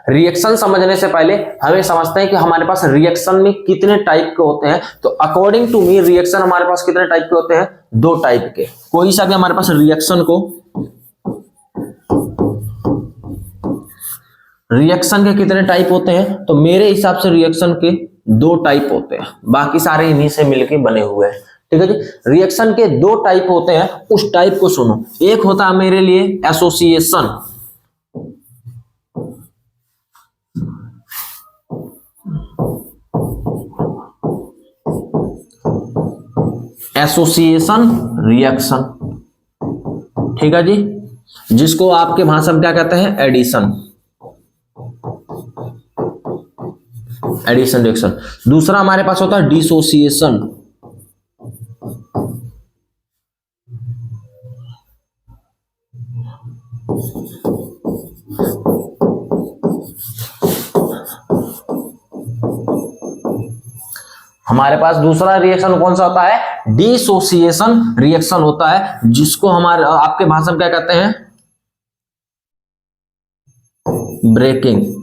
रिएक्शन समझने से पहले हमें समझते हैं कि हमारे पास रिएक्शन में कितने टाइप के होते हैं। तो अकॉर्डिंग टू मी रिएक्शन हमारे पास कितने टाइप के होते हैं, 2 टाइप के। कोई सा भी हमारे पास रिएक्शन के कितने टाइप होते हैं, तो मेरे हिसाब से रिएक्शन के 2 टाइप होते हैं, बाकी सारे इन्हीं से मिलके बने हुए हैं। ठीक है जी, रिएक्शन के 2 टाइप होते हैं, उस टाइप को सुनो। एक होता है मेरे लिए एसोसिएशन, रिएक्शन। ठीक है जी, जिसको आपके भाषा में क्या कहते हैं, एडिशन रिएक्शन। दूसरा हमारे पास होता है डिसोसिएशन, हमारे पास दूसरा रिएक्शन कौन सा होता है, डिसोसिएशन रिएक्शन होता है, जिसको हमारे आपके भाषा में क्या कहते हैं, ब्रेकिंग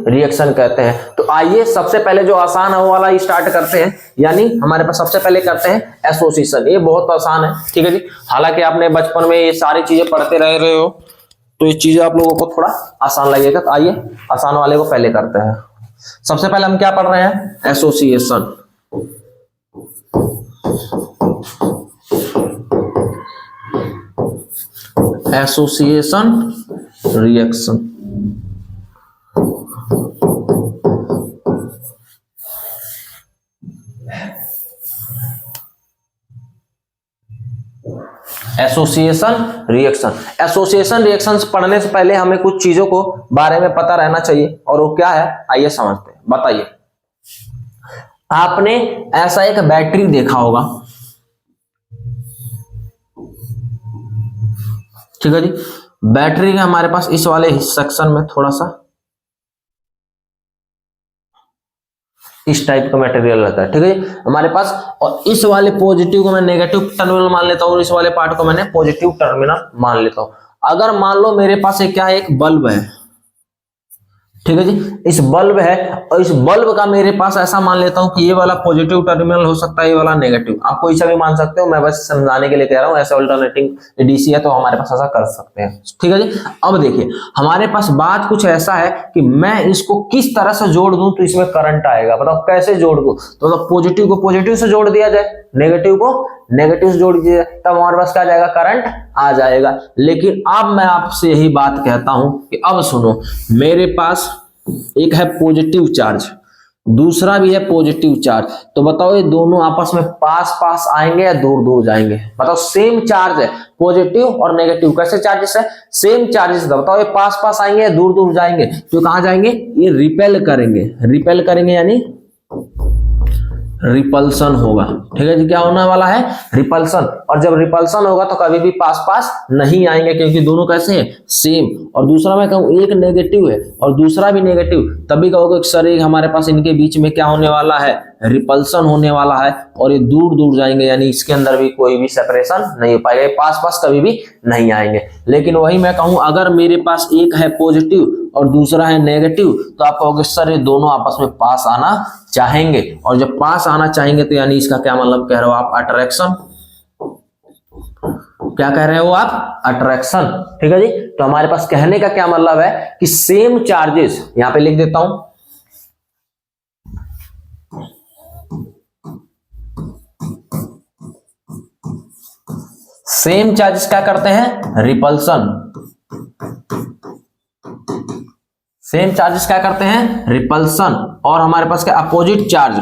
रिएक्शन कहते हैं। तो आइए सबसे पहले जो आसान है वो वाला स्टार्ट करते हैं, यानी हमारे पास सबसे पहले करते हैं एसोसिएशन। ये बहुत आसान है। ठीक है जी, हालांकि आपने बचपन में ये सारी चीजें पढ़ते रहे हो तो ये चीजें आप लोगों को थोड़ा आसान लगेगा। तो आइए आसान वाले को पहले करते हैं। सबसे पहले हम क्या पढ़ रहे हैं, एसोसिएशन। रिएक्शन। एसोसिएशन रिएक्शन पढ़ने से पहले हमें कुछ चीजों को बारे में पता रहना चाहिए, और वो क्या है आइए समझते हैं। बताइए, आपने ऐसा एक बैटरी देखा होगा, ठीक है जी, बैटरी के हमारे पास इस वाले सेक्शन में थोड़ा सा इस टाइप का मटेरियल रहता है। ठीक है जी, हमारे पास, और इस वाले पॉजिटिव को मैं नेगेटिव टर्मिनल मान लेता हूं और इस वाले पार्ट को मैंने पॉजिटिव टर्मिनल मान लेता हूं। अगर मान लो मेरे पास एक क्या है, एक बल्ब है, ठीक है जी, इस बल्ब है और इस बल्ब का मेरे पास ऐसा मान लेता हूं कि ये वाला पॉजिटिव टर्मिनल हो सकता है, ये वाला नेगेटिव, आप कोई सा भी मान सकते हो, मैं बस समझाने के लिए कह रहा हूं। ऐसे अल्टरनेटिंग डीसी है तो हमारे पास ऐसा कर सकते हैं। ठीक है जी, अब देखिए हमारे पास बात कुछ ऐसा है कि मैं इसको किस तरह से जोड़ दूं तो इसमें करंट आएगा। बताओ कैसे जोड़ दूं, तो पॉजिटिव को पॉजिटिव से जोड़ दिया जाए, नेगेटिव को नेगेटिव से जोड़ दिया जाए, तब हमारे पास क्या जाएगा, करंट आ जाएगा। लेकिन अब मैं आपसे यही बात कहता हूं कि अब सुनो, मेरे पास एक है पॉजिटिव चार्ज, दूसरा भी है पॉजिटिव चार्ज, तो बताओ ये दोनों आपस में पास पास आएंगे या दूर दूर जाएंगे। बताओ सेम चार्ज है, पॉजिटिव और नेगेटिव कैसे चार्जेस है, सेम चार्जेस, बताओ ये पास पास आएंगे या दूर दूर जाएंगे। तो कहां जाएंगे, ये रिपेल करेंगे यानी रिपल्सन होगा। ठीक है जी, क्या होने वाला है? रिपल्सन। और जब रिपल्सन होगा तो कभी भी पास पास नहीं आएंगे, क्योंकि दोनों कैसे हैं? सेम। और दूसरा मैं कहूँ एक नेगेटिव है और दूसरा भी नेगेटिव, तभी कहोगे सर एक हमारे पास इनके बीच में क्या होने वाला है? रिपल्सन होने वाला है, और ये दूर दूर जाएंगे, यानी इसके अंदर भी कोई भी सेपरेशन नहीं हो पाएगा, पास पास कभी भी नहीं आएंगे। लेकिन वही मैं कहूँ अगर मेरे पास एक है पॉजिटिव और दूसरा है नेगेटिव, तो आप कहोगे सर ये दोनों आपस में पास आना चाहेंगे, और जब पास आना चाहेंगे तो यानी इसका क्या मतलब कह रहे हो आप? अट्रैक्शन। क्या कह रहे हो आप? अट्रैक्शन। ठीक है जी, तो हमारे पास कहने का क्या मतलब है कि सेम चार्जेस, यहां पे लिख देता हूं, सेम चार्जेस क्या करते हैं? रिपल्सन। सेम चार्जेस क्या करते हैं? रिपल्सन। और हमारे पास क्या? Opposite charge.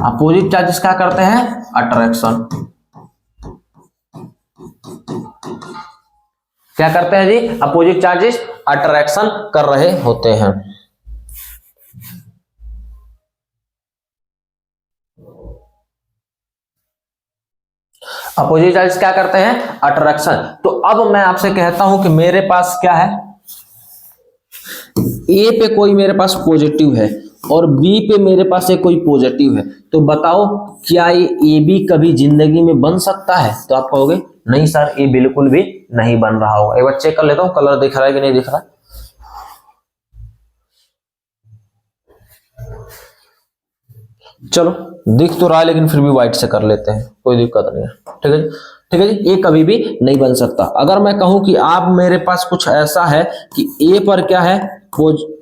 अपोजिट चार्जेस क्या करते हैं? अट्रैक्शन। क्या करते हैं जी? अपोजिट चार्जेस अट्रैक्शन कर रहे होते हैं। अपोजिट चार्जेस क्या करते हैं? अट्रैक्शन। तो अब मैं आपसे कहता हूं कि मेरे पास क्या है? ए पे कोई मेरे पास पॉजिटिव है और बी पे मेरे पास एक कोई पॉजिटिव है, तो बताओ क्या ये ए बी कभी जिंदगी में बन सकता है? तो आप कहोगे नहीं सर ये बिल्कुल भी नहीं बन रहा होगा। एक बार चेक कर लेता हूं कलर दिख रहा है कि नहीं दिख रहा। चलो दिख तो रहा है, लेकिन फिर भी व्हाइट से कर लेते हैं, कोई दिक्कत नहीं है। ठीक है जी, ठीक है जी, ये कभी भी नहीं बन सकता। अगर मैं कहूं कि आप मेरे पास कुछ ऐसा है कि ए पर क्या है?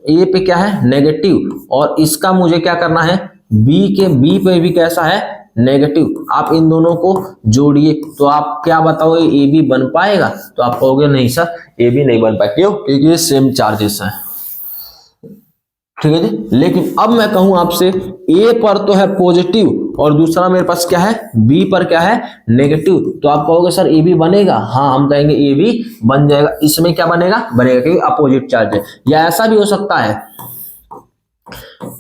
ए पे क्या है? नेगेटिव, और इसका मुझे क्या करना है? बी पे भी कैसा है? नेगेटिव। आप इन दोनों को जोड़िए तो आप क्या बताओगे? ए बी बन पाएगा? तो आप कहोगे नहीं सर ए बी नहीं बन पाएगा। क्यों? क्योंकि ये सेम चार्जेस हैं। ठीक है जी, लेकिन अब मैं कहूं आपसे ए पर तो है पॉजिटिव और दूसरा मेरे पास क्या है? बी पर क्या है? नेगेटिव, तो आप कहोगे सर ए बी बनेगा? हाँ, हम कहेंगे ए बी बन जाएगा। इसमें क्या बनेगा? बनेगा, क्योंकि अपोजिट चार्ज है। या ऐसा भी हो सकता है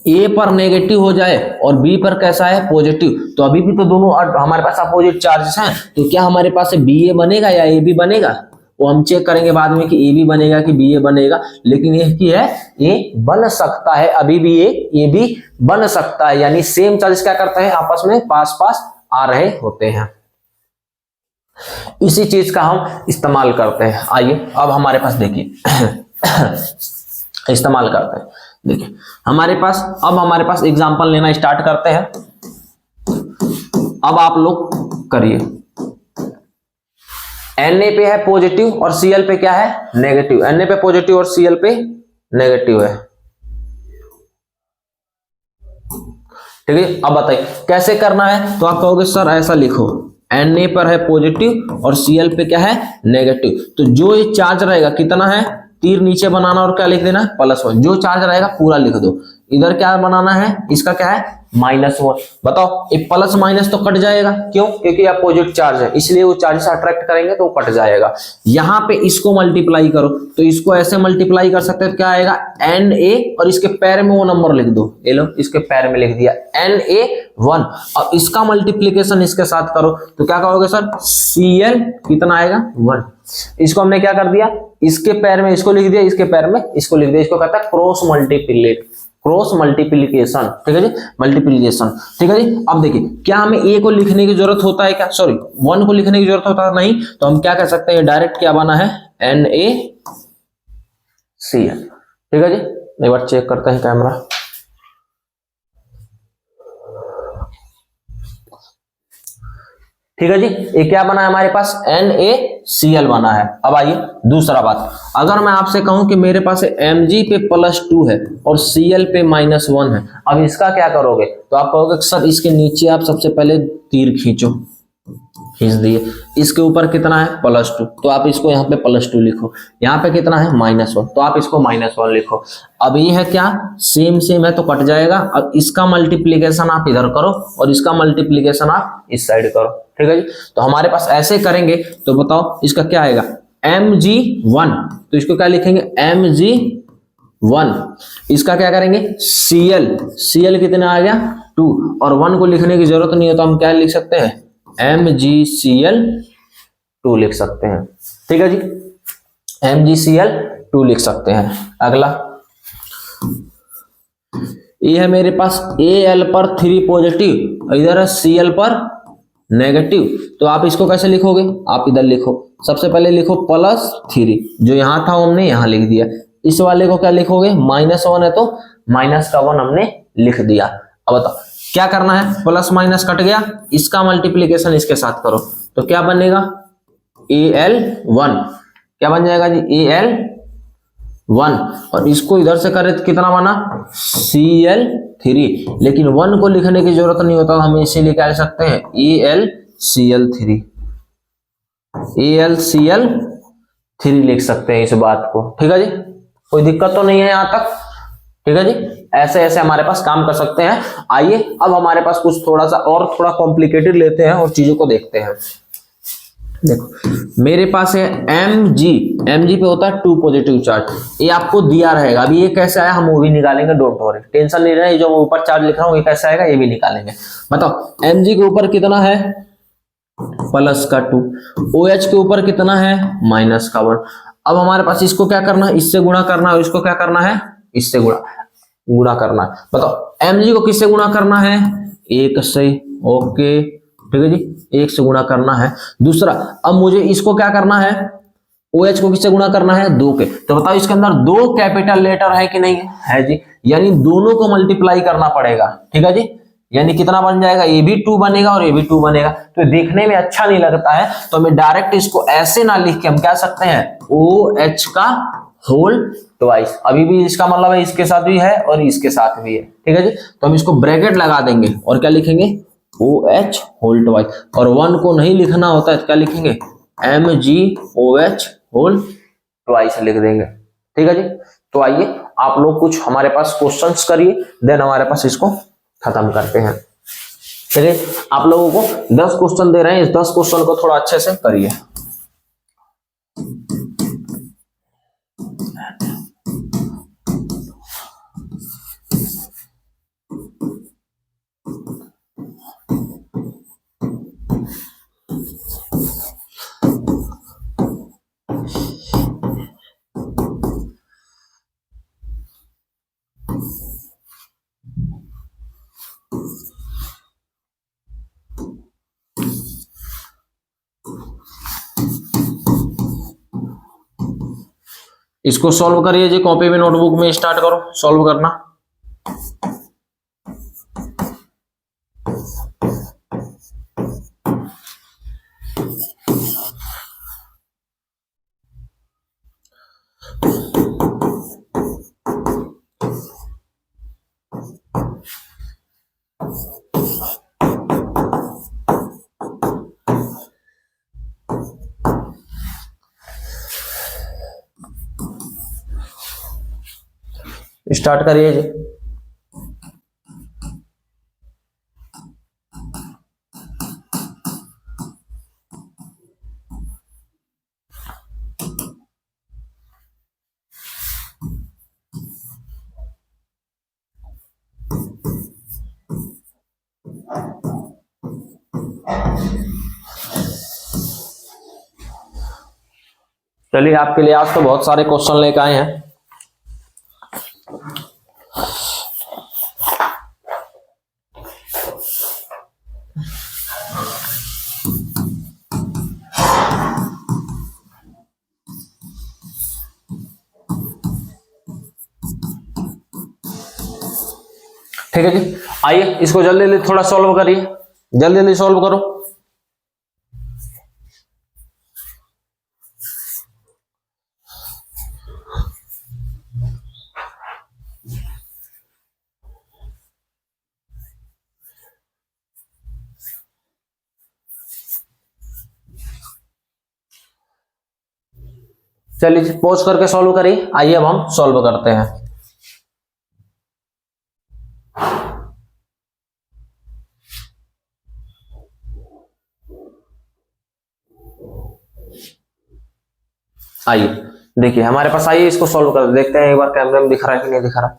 ए पर नेगेटिव हो जाए और बी पर कैसा है? पॉजिटिव, तो अभी भी तो दोनों हमारे पास अपोजिट चार्जेस हैं, तो क्या हमारे पास बी ए बनेगा या ए बी बनेगा? वो हम चेक करेंगे बाद में कि ए बी बनेगा कि बी ए बनेगा। लेकिन ये की है ए बन सकता है, अभी भी ए बी बन सकता है, यानी सेम चार्जेस क्या करते हैं? आपस में पास पास आ रहे होते हैं। इसी चीज का हम इस्तेमाल करते हैं। आइए अब हमारे पास देखिए इस्तेमाल करते हैं। देखिए हमारे पास एग्जांपल लेना स्टार्ट करते हैं। अब आप लोग करिए। Na पे है पॉजिटिव और Cl पे क्या है? नेगेटिव। Na पे पॉजिटिव और Cl पे नेगेटिव है। ठीक है, अब बताइए कैसे करना है? तो आप कहोगे सर ऐसा लिखो, Na पर है पॉजिटिव और Cl पे क्या है? नेगेटिव। तो जो ये चार्ज रहेगा कितना है? तीर नीचे बनाना और क्या लिख देना? +1। जो चार्ज रहेगा पूरा लिख दो। इधर क्या बनाना है? इसका क्या है? -1। बताओ ये प्लस माइनस तो कट जाएगा, क्यों? क्योंकि अपोजिट चार्ज है, इसलिए वो चार्ज से अट्रैक्ट करेंगे तो वो कट जाएगा। यहाँ पे इसको मल्टीप्लाई करो, तो इसको ऐसे मल्टीप्लाई कर सकते हैं, क्या आएगा? Na, और इसके पैर में वो नंबर लिख दो। ये लो इसके पैर में लिख दिया Na1, और इसका मल्टीप्लीकेशन इसके साथ करो तो क्या कहोगे सर? Cl कितना आएगा? 1। इसको हमने क्या कर दिया? इसके पैर में इसको लिख दिया, इसके पैर में इसको लिख दिया। इसको कहता है क्रॉस मल्टीप्लीकेशन। ठीक है जी, मल्टीप्लीकेशन। ठीक है जी, अब देखिए क्या हमें ए को लिखने की जरूरत होता है क्या? सॉरी 1 को लिखने की जरूरत होता है? नहीं, तो हम क्या कर सकते हैं? डायरेक्ट क्या बना है? NaCl। ठीक है जी, एक बार चेक करते हैं कैमरा। ठीक है जी, ये क्या बना है हमारे पास? NaCl बना है। अब आइए दूसरा बात, अगर मैं आपसे कहूं कि मेरे पास Mg पे +2 है और Cl पे -1 है, अब इसका क्या करोगे? तो आप कहोगे सर इसके नीचे आप सबसे पहले तीर खींच दिए, इसके ऊपर कितना है? +2, तो आप इसको यहाँ पे +2 लिखो। यहाँ पे कितना है? -1, तो आप इसको -1 लिखो। अब ये है क्या? सेम है तो कट जाएगा। अब इसका मल्टीप्लीकेशन आप इधर करो और इसका मल्टीप्लीकेशन आप इस साइड करो। ठीक है जी, तो हमारे पास ऐसे करेंगे तो बताओ इसका क्या आएगा? Mg1, तो इसको क्या लिखेंगे? Mg 1, इसका क्या करेंगे Cl, Cl कितना आ गया 2, और 1 को लिखने की जरूरत नहीं है तो हम क्या लिख सकते हैं MgCl2 लिख सकते हैं। ठीक है जी, MgCl2 लिख सकते हैं। अगला ये है मेरे पास Al पर 3 पॉजिटिव, इधर है Cl पर नेगेटिव, तो आप इसको कैसे लिखोगे, आप इधर लिखो, सबसे पहले लिखो +3, जो यहां था वो हमने यहां लिख दिया। इस वाले को क्या लिखोगे -1 है तो -1 हमने लिख दिया। अब बताओ क्या करना है, प्लस माइनस कट गया, इसका मल्टीप्लीकेशन इसके साथ करो तो क्या बनेगा Al1, क्या बन जाएगा जी Al1, और इसको इधर से करे तो कितना बना Cl3, लेकिन 1 को लिखने की जरूरत नहीं होता, हम इसीलिए क्या लिख सकते हैं AlCl3 लिख सकते हैं इस बात को। ठीक है जी, कोई दिक्कत तो नहीं है यहां तक। ठीक है जी, ऐसे ऐसे हमारे पास काम कर सकते हैं। आइए अब हमारे पास कुछ थोड़ा कॉम्प्लिकेटेड लेते हैं और चीजों को देखते हैं। देखो मेरे पास है Mg पे होता है 2 पॉजिटिव चार्ज, ये आपको दिया रहेगा। अभी ये कैसे आया हम वो भी निकालेंगे, डोंट वरी, टेंशन नहीं रहे, जो ऊपर चार्ज लिख रहा हूँ ये कैसे आएगा ये भी निकालेंगे। बताओ Mg के ऊपर कितना है +2, OH के ऊपर कितना है -1। अब हमारे पास इसको क्या करना है, इससे गुणा करना है, इसको क्या करना है इससे गुणा करना है। बताओ Mg को किससे गुणा करना है 1 से, ओके ठीक है जी, 1 से गुणा करना है। दूसरा अब मुझे इसको क्या करना है OH को किससे गुणा करना है 2 के, तो बताओ इसके अंदर 2 कैपिटल लेटर है कि नहीं है जी, यानी दोनों को मल्टीप्लाई करना पड़ेगा। ठीक है जी, यानी कितना बन जाएगा, ये भी 2 बनेगा और ये भी 2 बनेगा, तो देखने में अच्छा नहीं लगता है, तो हमें डायरेक्ट इसको ऐसे ना लिख के हम क्या सकते हैं OH का होल ट्वाइस, अभी भी इसका मतलब है इसके साथ भी है और इसके साथ भी है। ठीक है जी, तो हम इसको ब्रैकेट लगा देंगे और क्या लिखेंगे OH होल ट्वाइस, और 1 को नहीं लिखना होता है क्या लिखेंगे MgOH होल ट्वाइस लिख देंगे। ठीक है जी, तो आइए आप लोग कुछ हमारे पास क्वेश्चंस करिए, देन हमारे पास इसको खत्म करते हैं। ठीक है, आप लोगों को 10 क्वेश्चन दे रहे हैं, इस 10 क्वेश्चन को थोड़ा अच्छे से करिए। इसको सॉल्व करिए जी, कॉपी में नोटबुक में स्टार्ट करो सॉल्व करना। स्टार्ट करिए जी। चलिए आपके लिए आज तो बहुत सारे क्वेश्चन लेकर आए हैं। ठीक है जी, आइए इसको जल्दी जल्दी थोड़ा सॉल्व करिए, जल्दी जल्दी सॉल्व करो। चलिए पॉज करके सॉल्व करिए, आइए अब हम सॉल्व करते हैं। आइए देखिए हमारे पास, आइए इसको सॉल्व कर देखते हैं एक बार कैमरे में दिख रहा है कि नहीं दिख रहा।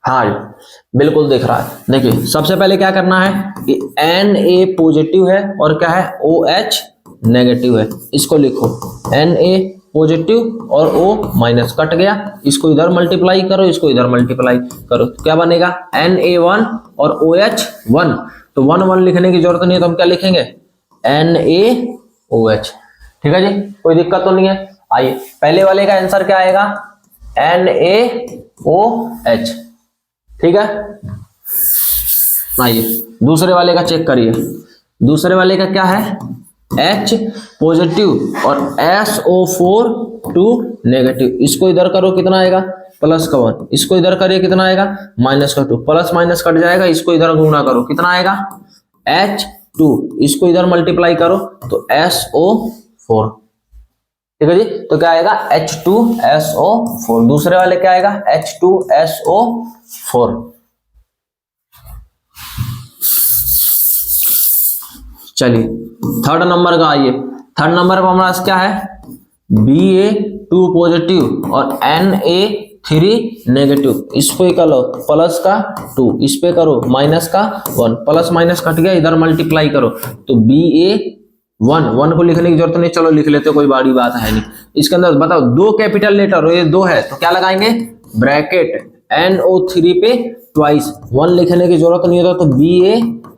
हाँ बिल्कुल दिख रहा है। देखिए सबसे पहले क्या करना है कि Na पॉजिटिव है और क्या है OH नेगेटिव है, इसको लिखो Na पॉजिटिव और O माइनस, कट गया, इसको इधर मल्टीप्लाई करो, इसको इधर मल्टीप्लाई करो, क्या बनेगा Na1 और OH 1, तो 1 1 लिखने की जरूरत नहीं है, तो हम क्या लिखेंगे NaOH। ठीक है जी, कोई दिक्कत तो नहीं है। आइए पहले वाले का आंसर क्या आएगा NaOH। ठीक है, आइए दूसरे वाले का चेक करिए। दूसरे वाले का क्या है H पॉजिटिव और SO4 2 नेगेटिव, इसको इधर करो कितना आएगा प्लस का 1, इसको इधर करिए कितना आएगा माइनस का 2, प्लस माइनस कट जाएगा, इसको इधर गुणा करो कितना आएगा H2, इसको इधर मल्टीप्लाई करो तो SO4। ठीक है जी, तो क्या आएगा H2SO4। दूसरे वाले क्या आएगा H2SO4। चलिए थर्ड नंबर का आइए। थर्ड नंबर पर हमारे पास क्या है Ba2 पॉजिटिव और Na3 नेगेटिव, इसको ही करो प्लस का 2, इस पे करो माइनस का 1, प्लस माइनस कट गया, इधर मल्टीप्लाई करो तो Ba1 को लिखने की जरूरत नहीं, चलो लिख लेते, कोई बड़ी बात है नहीं। इसके अंदर बताओ दो कैपिटल लेटर हो, ये दो है तो क्या लगाएंगे ब्रैकेट, NO3 पे ट्वाइस, 1 लिखने की जरूरत नहीं होता, तो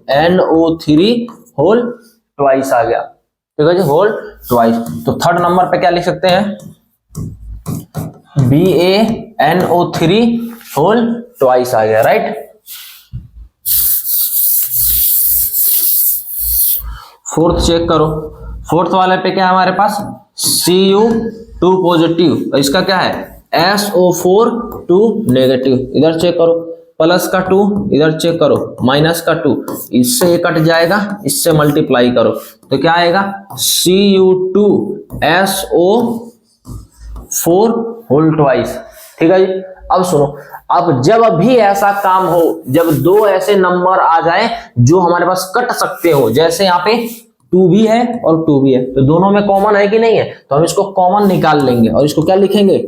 BaNO3 होल ट्वाइस आ गया। ठीक है जी, होल ट्वाइस। तो थर्ड नंबर पे क्या लिख सकते हैं BaNO3 होल ट्वाइस आ गया, राइट। फोर्थ चेक करो। फोर्थ वाले पे क्या है हमारे पास Cu2 पॉजिटिव, इसका क्या है SO4 2 नेगेटिव, इधर चेक करो प्लस का 2, इधर चेक करो माइनस का 2, इससे ये कट जाएगा, इससे मल्टीप्लाई करो तो क्या आएगा Cu2SO4 होल ट्वाइस। ठीक है जी, अब सुनो, अब जब भी ऐसा काम हो, जब दो ऐसे नंबर आ जाए जो हमारे पास कट सकते हो, जैसे यहाँ पे 2 भी है और 2 भी है, तो दोनों में कॉमन है कि नहीं है, तो हम इसको कॉमन निकाल लेंगे और इसको क्या लिखेंगे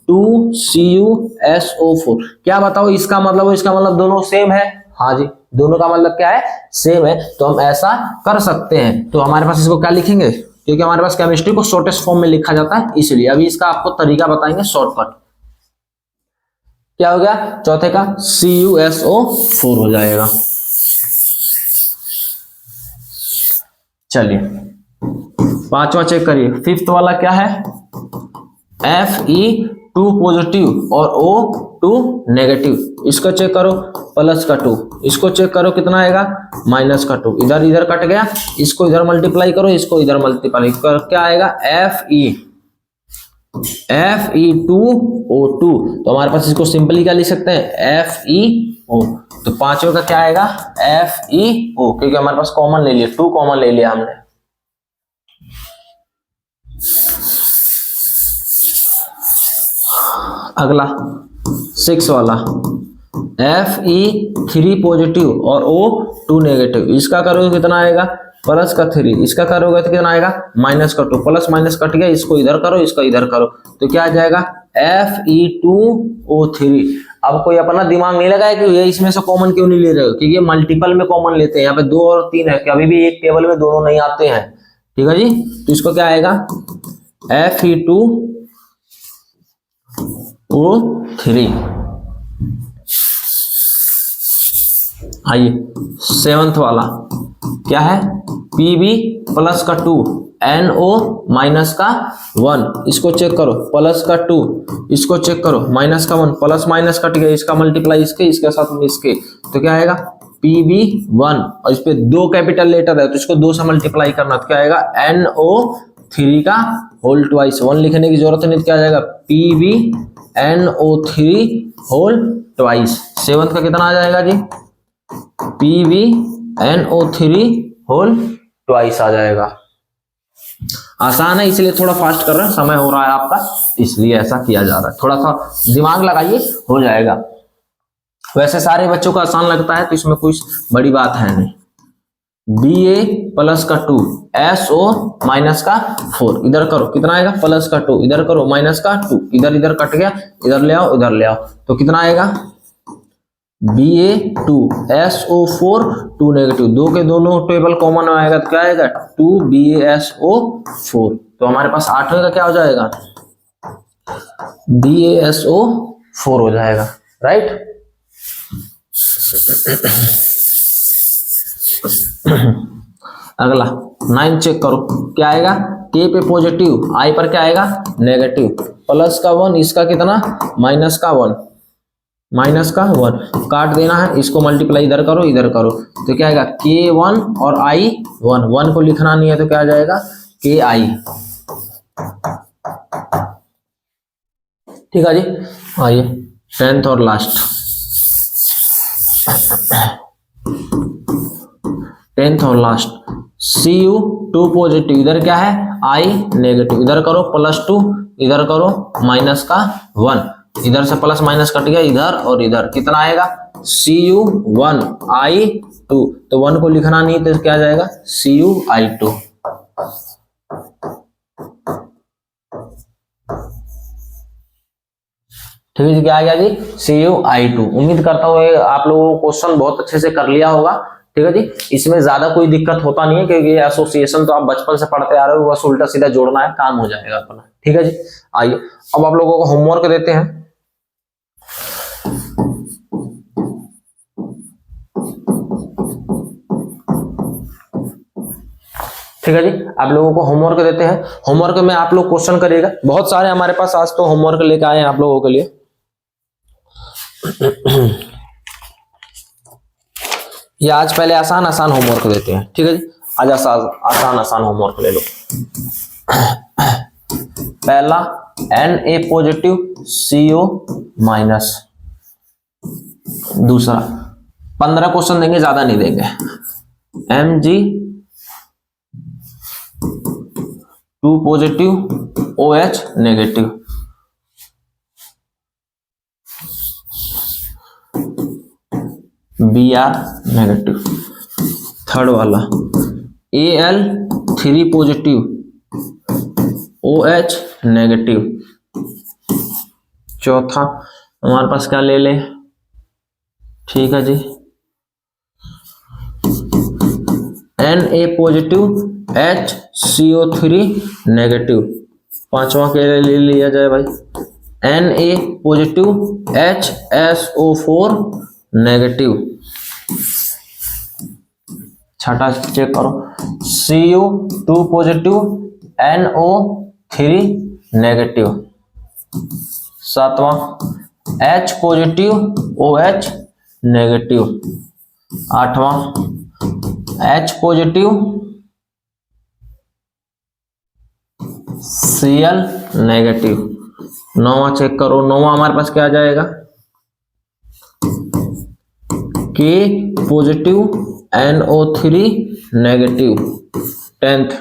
2CuSO4। क्या बताओ इसका मतलब, इसका मतलब दोनों सेम है, हाँ जी दोनों का मतलब क्या है सेम है, तो हम ऐसा कर सकते हैं। तो हमारे पास इसको क्या लिखेंगे, क्योंकि हमारे पास केमिस्ट्री को शॉर्टेस्ट फॉर्म में लिखा जाता है, इसलिए अभी इसका आपको तरीका बताएंगे शॉर्टकट। क्या हो गया चौथे का CuSO4 हो जाएगा। चलिए पांचवा चेक करिए। फिफ्थ वाला क्या है Fe2 पॉजिटिव और O2 नेगेटिव, इसको चेक करो प्लस का 2, इसको चेक करो कितना आएगा माइनस का 2, इधर इधर कट गया, इसको इधर मल्टीप्लाई करो, इसको इधर मल्टीप्लाई कर, क्या आएगा Fe2O2। तो हमारे पास इसको सिंपली क्या लिख सकते हैं FeO। तो पांचवें का क्या आएगा FeO, क्योंकि हमारे पास कॉमन ले लिया, 2 कॉमन ले लिया हमने। अगला 6 वाला Fe3 पॉजिटिव और O2 नेगेटिव, इसका करोगे कितना आएगा प्लस का 3, इसका करोगे तो कितना आएगा माइनस का 2, प्लस माइनस कट गया, इसको इधर करो, इसको इधर करो, तो क्या आ जाएगा Fe2O3। अब कोई अपना दिमाग नहीं लगाया कि ये इसमें से कॉमन क्यों नहीं ले रहे हो, क्योंकि ये मल्टीपल में कॉमन लेते हैं, यहाँ पे 2 और 3 है, कभी भी एक टेबल में दोनों नहीं आते हैं। ठीक है जी, तो इसको क्या आएगा Fe2O3। आइए 7th वाला क्या है Pb प्लस का 2 NO माइनस का 1, इसको चेक करो प्लस का 2, इसको चेक करो माइनस का 1, प्लस माइनस कट गया, इसका मल्टीप्लाई इसके साथ में इसके, तो क्या आएगा Pb1 और इस पे 2 कैपिटल लेटर है तो इसको 2 से मल्टीप्लाई करना, तो क्या आएगा NO3 का होल ट्वाइस, 1 लिखने की जरूरत नहीं, तो क्या आ जाएगा PbNO3 होल ट्वाइस। 7th का कितना आ जाएगा जी PbNO3 होल ट्वाइस आ जाएगा। आसान है इसलिए थोड़ा फास्ट कर रहे हैं, समय हो रहा है आपका इसलिए ऐसा किया जा रहा है, थोड़ा सा दिमाग लगाइए हो जाएगा। वैसे सारे बच्चों को आसान लगता है तो इसमें कुछ बड़ी बात है नहीं। Ba प्लस का 2 SO माइनस का 4, इधर करो कितना आएगा प्लस का 2, इधर करो माइनस का 2, इधर इधर कट गया, इधर ले आओ इधर ले आओ, तो कितना आएगा Ba2 SO4 2 नेगेटिव, दो के दोनों टेबल कॉमन आएगा तो क्या आएगा 2 BaSO4, तो हमारे पास 8वें का क्या हो जाएगा BaSO4 हो जाएगा, राइट। अगला 9 चेक करो क्या आएगा, K पे पॉजिटिव I पर क्या आएगा नेगेटिव, प्लस का 1 इसका कितना माइनस का 1, माइनस का 1 काट देना है, इसको मल्टीप्लाई इधर करो तो क्या आएगा K1 और I1, 1 को लिखना नहीं है तो क्या आ जाएगा KI, ठीक है जी। आइए 10th और लास्ट 10th और लास्ट Cu2 पॉजिटिव, इधर क्या है I नेगेटिव, इधर करो प्लस 2, इधर करो माइनस का 1, इधर से प्लस माइनस कट गया, इधर और इधर कितना आएगा Cu1 I2, तो 1 को लिखना नहीं तो क्या आ जाएगा Cu2। ठीक है जी, क्या आ गया जी Cu2। उम्मीद करता हूँ आप लोगों को क्वेश्चन बहुत अच्छे से कर लिया होगा, ठीक है जी। इसमें ज्यादा कोई दिक्कत होता नहीं है क्योंकि एसोसिएशन तो आप बचपन से पढ़ते आ रहे हो, बस उल्टा सीधा जोड़ना है, काम हो जाएगा अपना, ठीक है जी। आइए अब आप लोगों को होमवर्क देते हैं, ठीक है जी। आप लोगों को होमवर्क देते हैं, होमवर्क में आप लोग क्वेश्चन करिएगा, बहुत सारे हमारे पास आज तो होमवर्क लेके आए हैं आप लोगों के लिए। ये आज पहले आसान आसान होमवर्क देते हैं, ठीक है जी। आज आसान आसान होमवर्क ले लो। पहला Na पॉजिटिव CO माइनस, दूसरा 15 क्वेश्चन देंगे, ज्यादा नहीं देंगे। Mg2 positive OH negative, Br negative. Third वाला Al3 पॉजिटिव OH नेगेटिव। चौथा हमारे पास क्या ले ले, ठीक है जी, Na पॉजिटिव HCO3 नेगेटिव। पांचवा के लिए ले लिया जाए भाई Na पॉजिटिव HSO4 नेगेटिव। छठा चेक करो Cu2 पॉजिटिव NO3 नेगेटिव। सातवां H पॉजिटिव OH नेगेटिव। आठवां H पॉजिटिव Cl नेगेटिव। नौवां चेक करो, नौवां हमारे पास क्या आ जाएगा K positive NO3 negative. 10th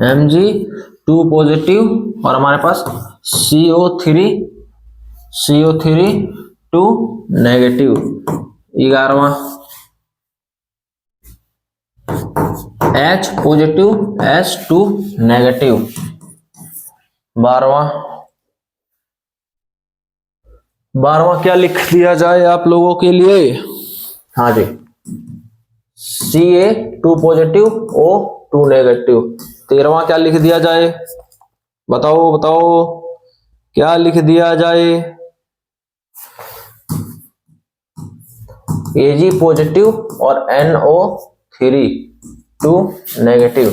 Mg2 positive और हमारे पास CO3 2 नेगेटिव। 11वां H पॉजिटिव S2 नेगेटिव। 12वां क्या लिख दिया जाए आप लोगों के लिए, हाँ जी Ca2 पॉजिटिव O2 नेगेटिव। 13वां क्या लिख दिया जाए, बताओ बताओ क्या लिख दिया जाए, Ag पॉजिटिव और NO3 2 नेगेटिव।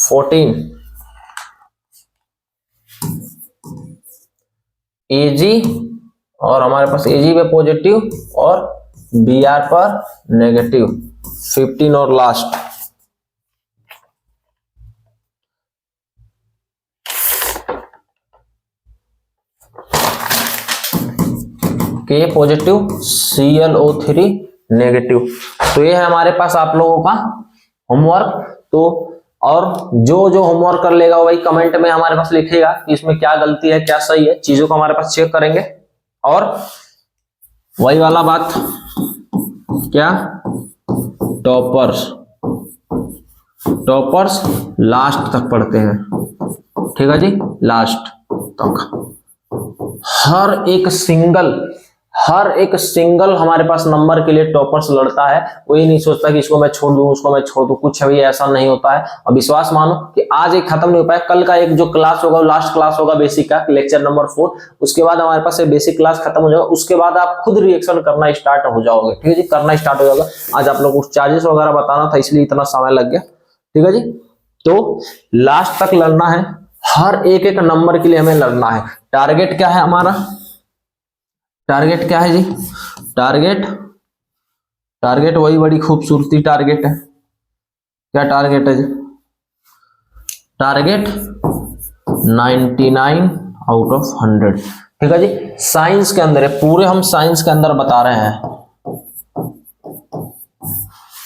14 Ag और हमारे पास Ag पे पॉजिटिव और Br पर नेगेटिव। 15 और last K positive ClO3 negative. तो ये है हमारे पास आप लोगों का होमवर्क। तो और जो जो होमवर्क कर लेगा वही कमेंट में हमारे पास लिखेगा कि इसमें क्या गलती है क्या सही है, चीजों को हमारे पास चेक करेंगे। और वही वाला बात क्या, टॉपर्स, टॉपर्स लास्ट तक पढ़ते हैं, ठीक है जी, लास्ट तक। हर एक सिंगल हमारे पास नंबर के लिए टॉपर्स लड़ता है। वो ये नहीं सोचता कि इसको मैं छोड़ दूं, उसको मैं छोड़ दूं, कुछ भी ऐसा नहीं होता है। और विश्वास मानो कि आज एक खत्म नहीं हो पाया, कल का एक जो क्लास होगा, लास्ट क्लास होगा बेसिक का, लेक्चर नंबर 4, उसके बाद हमारे पास ये बेसिक क्लास खत्म हो जाएगा। उसके बाद आप खुद रिएक्शन करना स्टार्ट हो जाओगे, ठीक है जी, करना स्टार्ट हो जाएगा। आज आप लोगों को चार्जेस वगैरह बताना था, इसलिए इतना समय लग गया, ठीक है जी। तो लास्ट तक लड़ना है, हर एक एक नंबर के लिए हमें लड़ना है। टारगेट क्या है हमारा, टारगेट क्या है जी, टारगेट वही बड़ी खूबसूरती टारगेट है। क्या टारगेट है जी, टारगेट 99 आउट ऑफ 100, ठीक है जी। साइंस के अंदर है, पूरे हम साइंस के अंदर बता रहे हैं,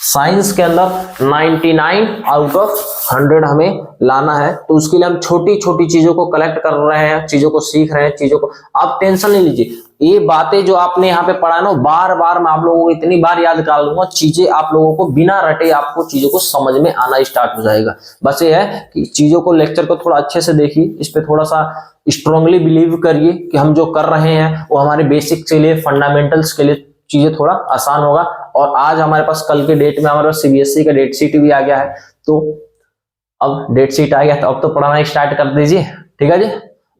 साइंस के अंदर 99 आउट ऑफ 100 हमें लाना है। तो उसके लिए हम छोटी छोटी चीजों को कलेक्ट कर रहे हैं, चीजों को सीख रहे हैं, चीजों को, आप टेंशन नहीं लीजिए। ये बातें जो आपने यहाँ पे पढ़ा ना, बार बार मैं आप लोगों को इतनी बार याद करा लूंगा, चीजें आप लोगों को बिना रटे आपको चीजों को समझ में आना स्टार्ट हो जाएगा। बस ये है कि चीजों को, लेक्चर को थोड़ा अच्छे से देखिए, इस पे थोड़ा सा स्ट्रांगली बिलीव करिए कि हम जो कर रहे हैं वो हमारे बेसिक के लिए, फंडामेंटल्स के लिए चीजें थोड़ा आसान होगा। और आज हमारे पास, कल के डेट में हमारे पास सीबीएसई का डेट शीट भी आ गया है। तो अब डेट शीट आ गया तो अब तो पढ़ाना स्टार्ट कर दीजिए, ठीक है जी।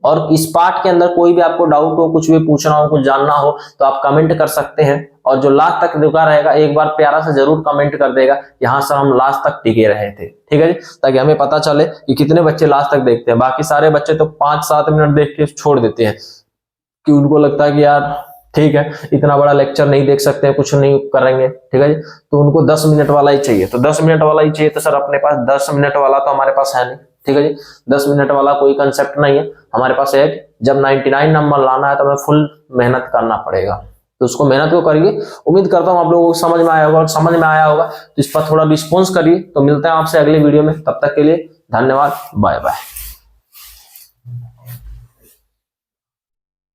और इस पार्ट के अंदर कोई भी आपको डाउट हो, कुछ भी पूछना हो, कुछ जानना हो, तो आप कमेंट कर सकते हैं। और जो लास्ट तक रुका रहेगा, एक बार प्यारा सा जरूर कमेंट कर देगा, यहाँ से हम लास्ट तक टिके रहे थे, ठीक है जी, ताकि हमें पता चले कि कितने बच्चे लास्ट तक देखते हैं। बाकी सारे बच्चे तो 5-7 मिनट देख के छोड़ देते हैं, कि उनको लगता है कि यार ठीक है, इतना बड़ा लेक्चर नहीं देख सकते हैं, कुछ नहीं करेंगे, ठीक है जी। तो उनको 10 मिनट वाला ही चाहिए, तो 10 मिनट वाला ही चाहिए। तो सर अपने पास 10 मिनट वाला तो हमारे पास है नहीं, ठीक है जी। 10 मिनट वाला कोई कंसेप्ट नहीं है हमारे पास। एक जब 99 नंबर लाना है तो हमें फुल मेहनत करना पड़ेगा, तो उसको मेहनत को करिए। उम्मीद करता हूँ आप लोगों को समझ में आया होगा, और समझ में आया होगा तो इस पर थोड़ा रिस्पॉन्स करिए। तो मिलते हैं आपसे अगले वीडियो में, तब तक के लिए धन्यवाद, बाय बाय।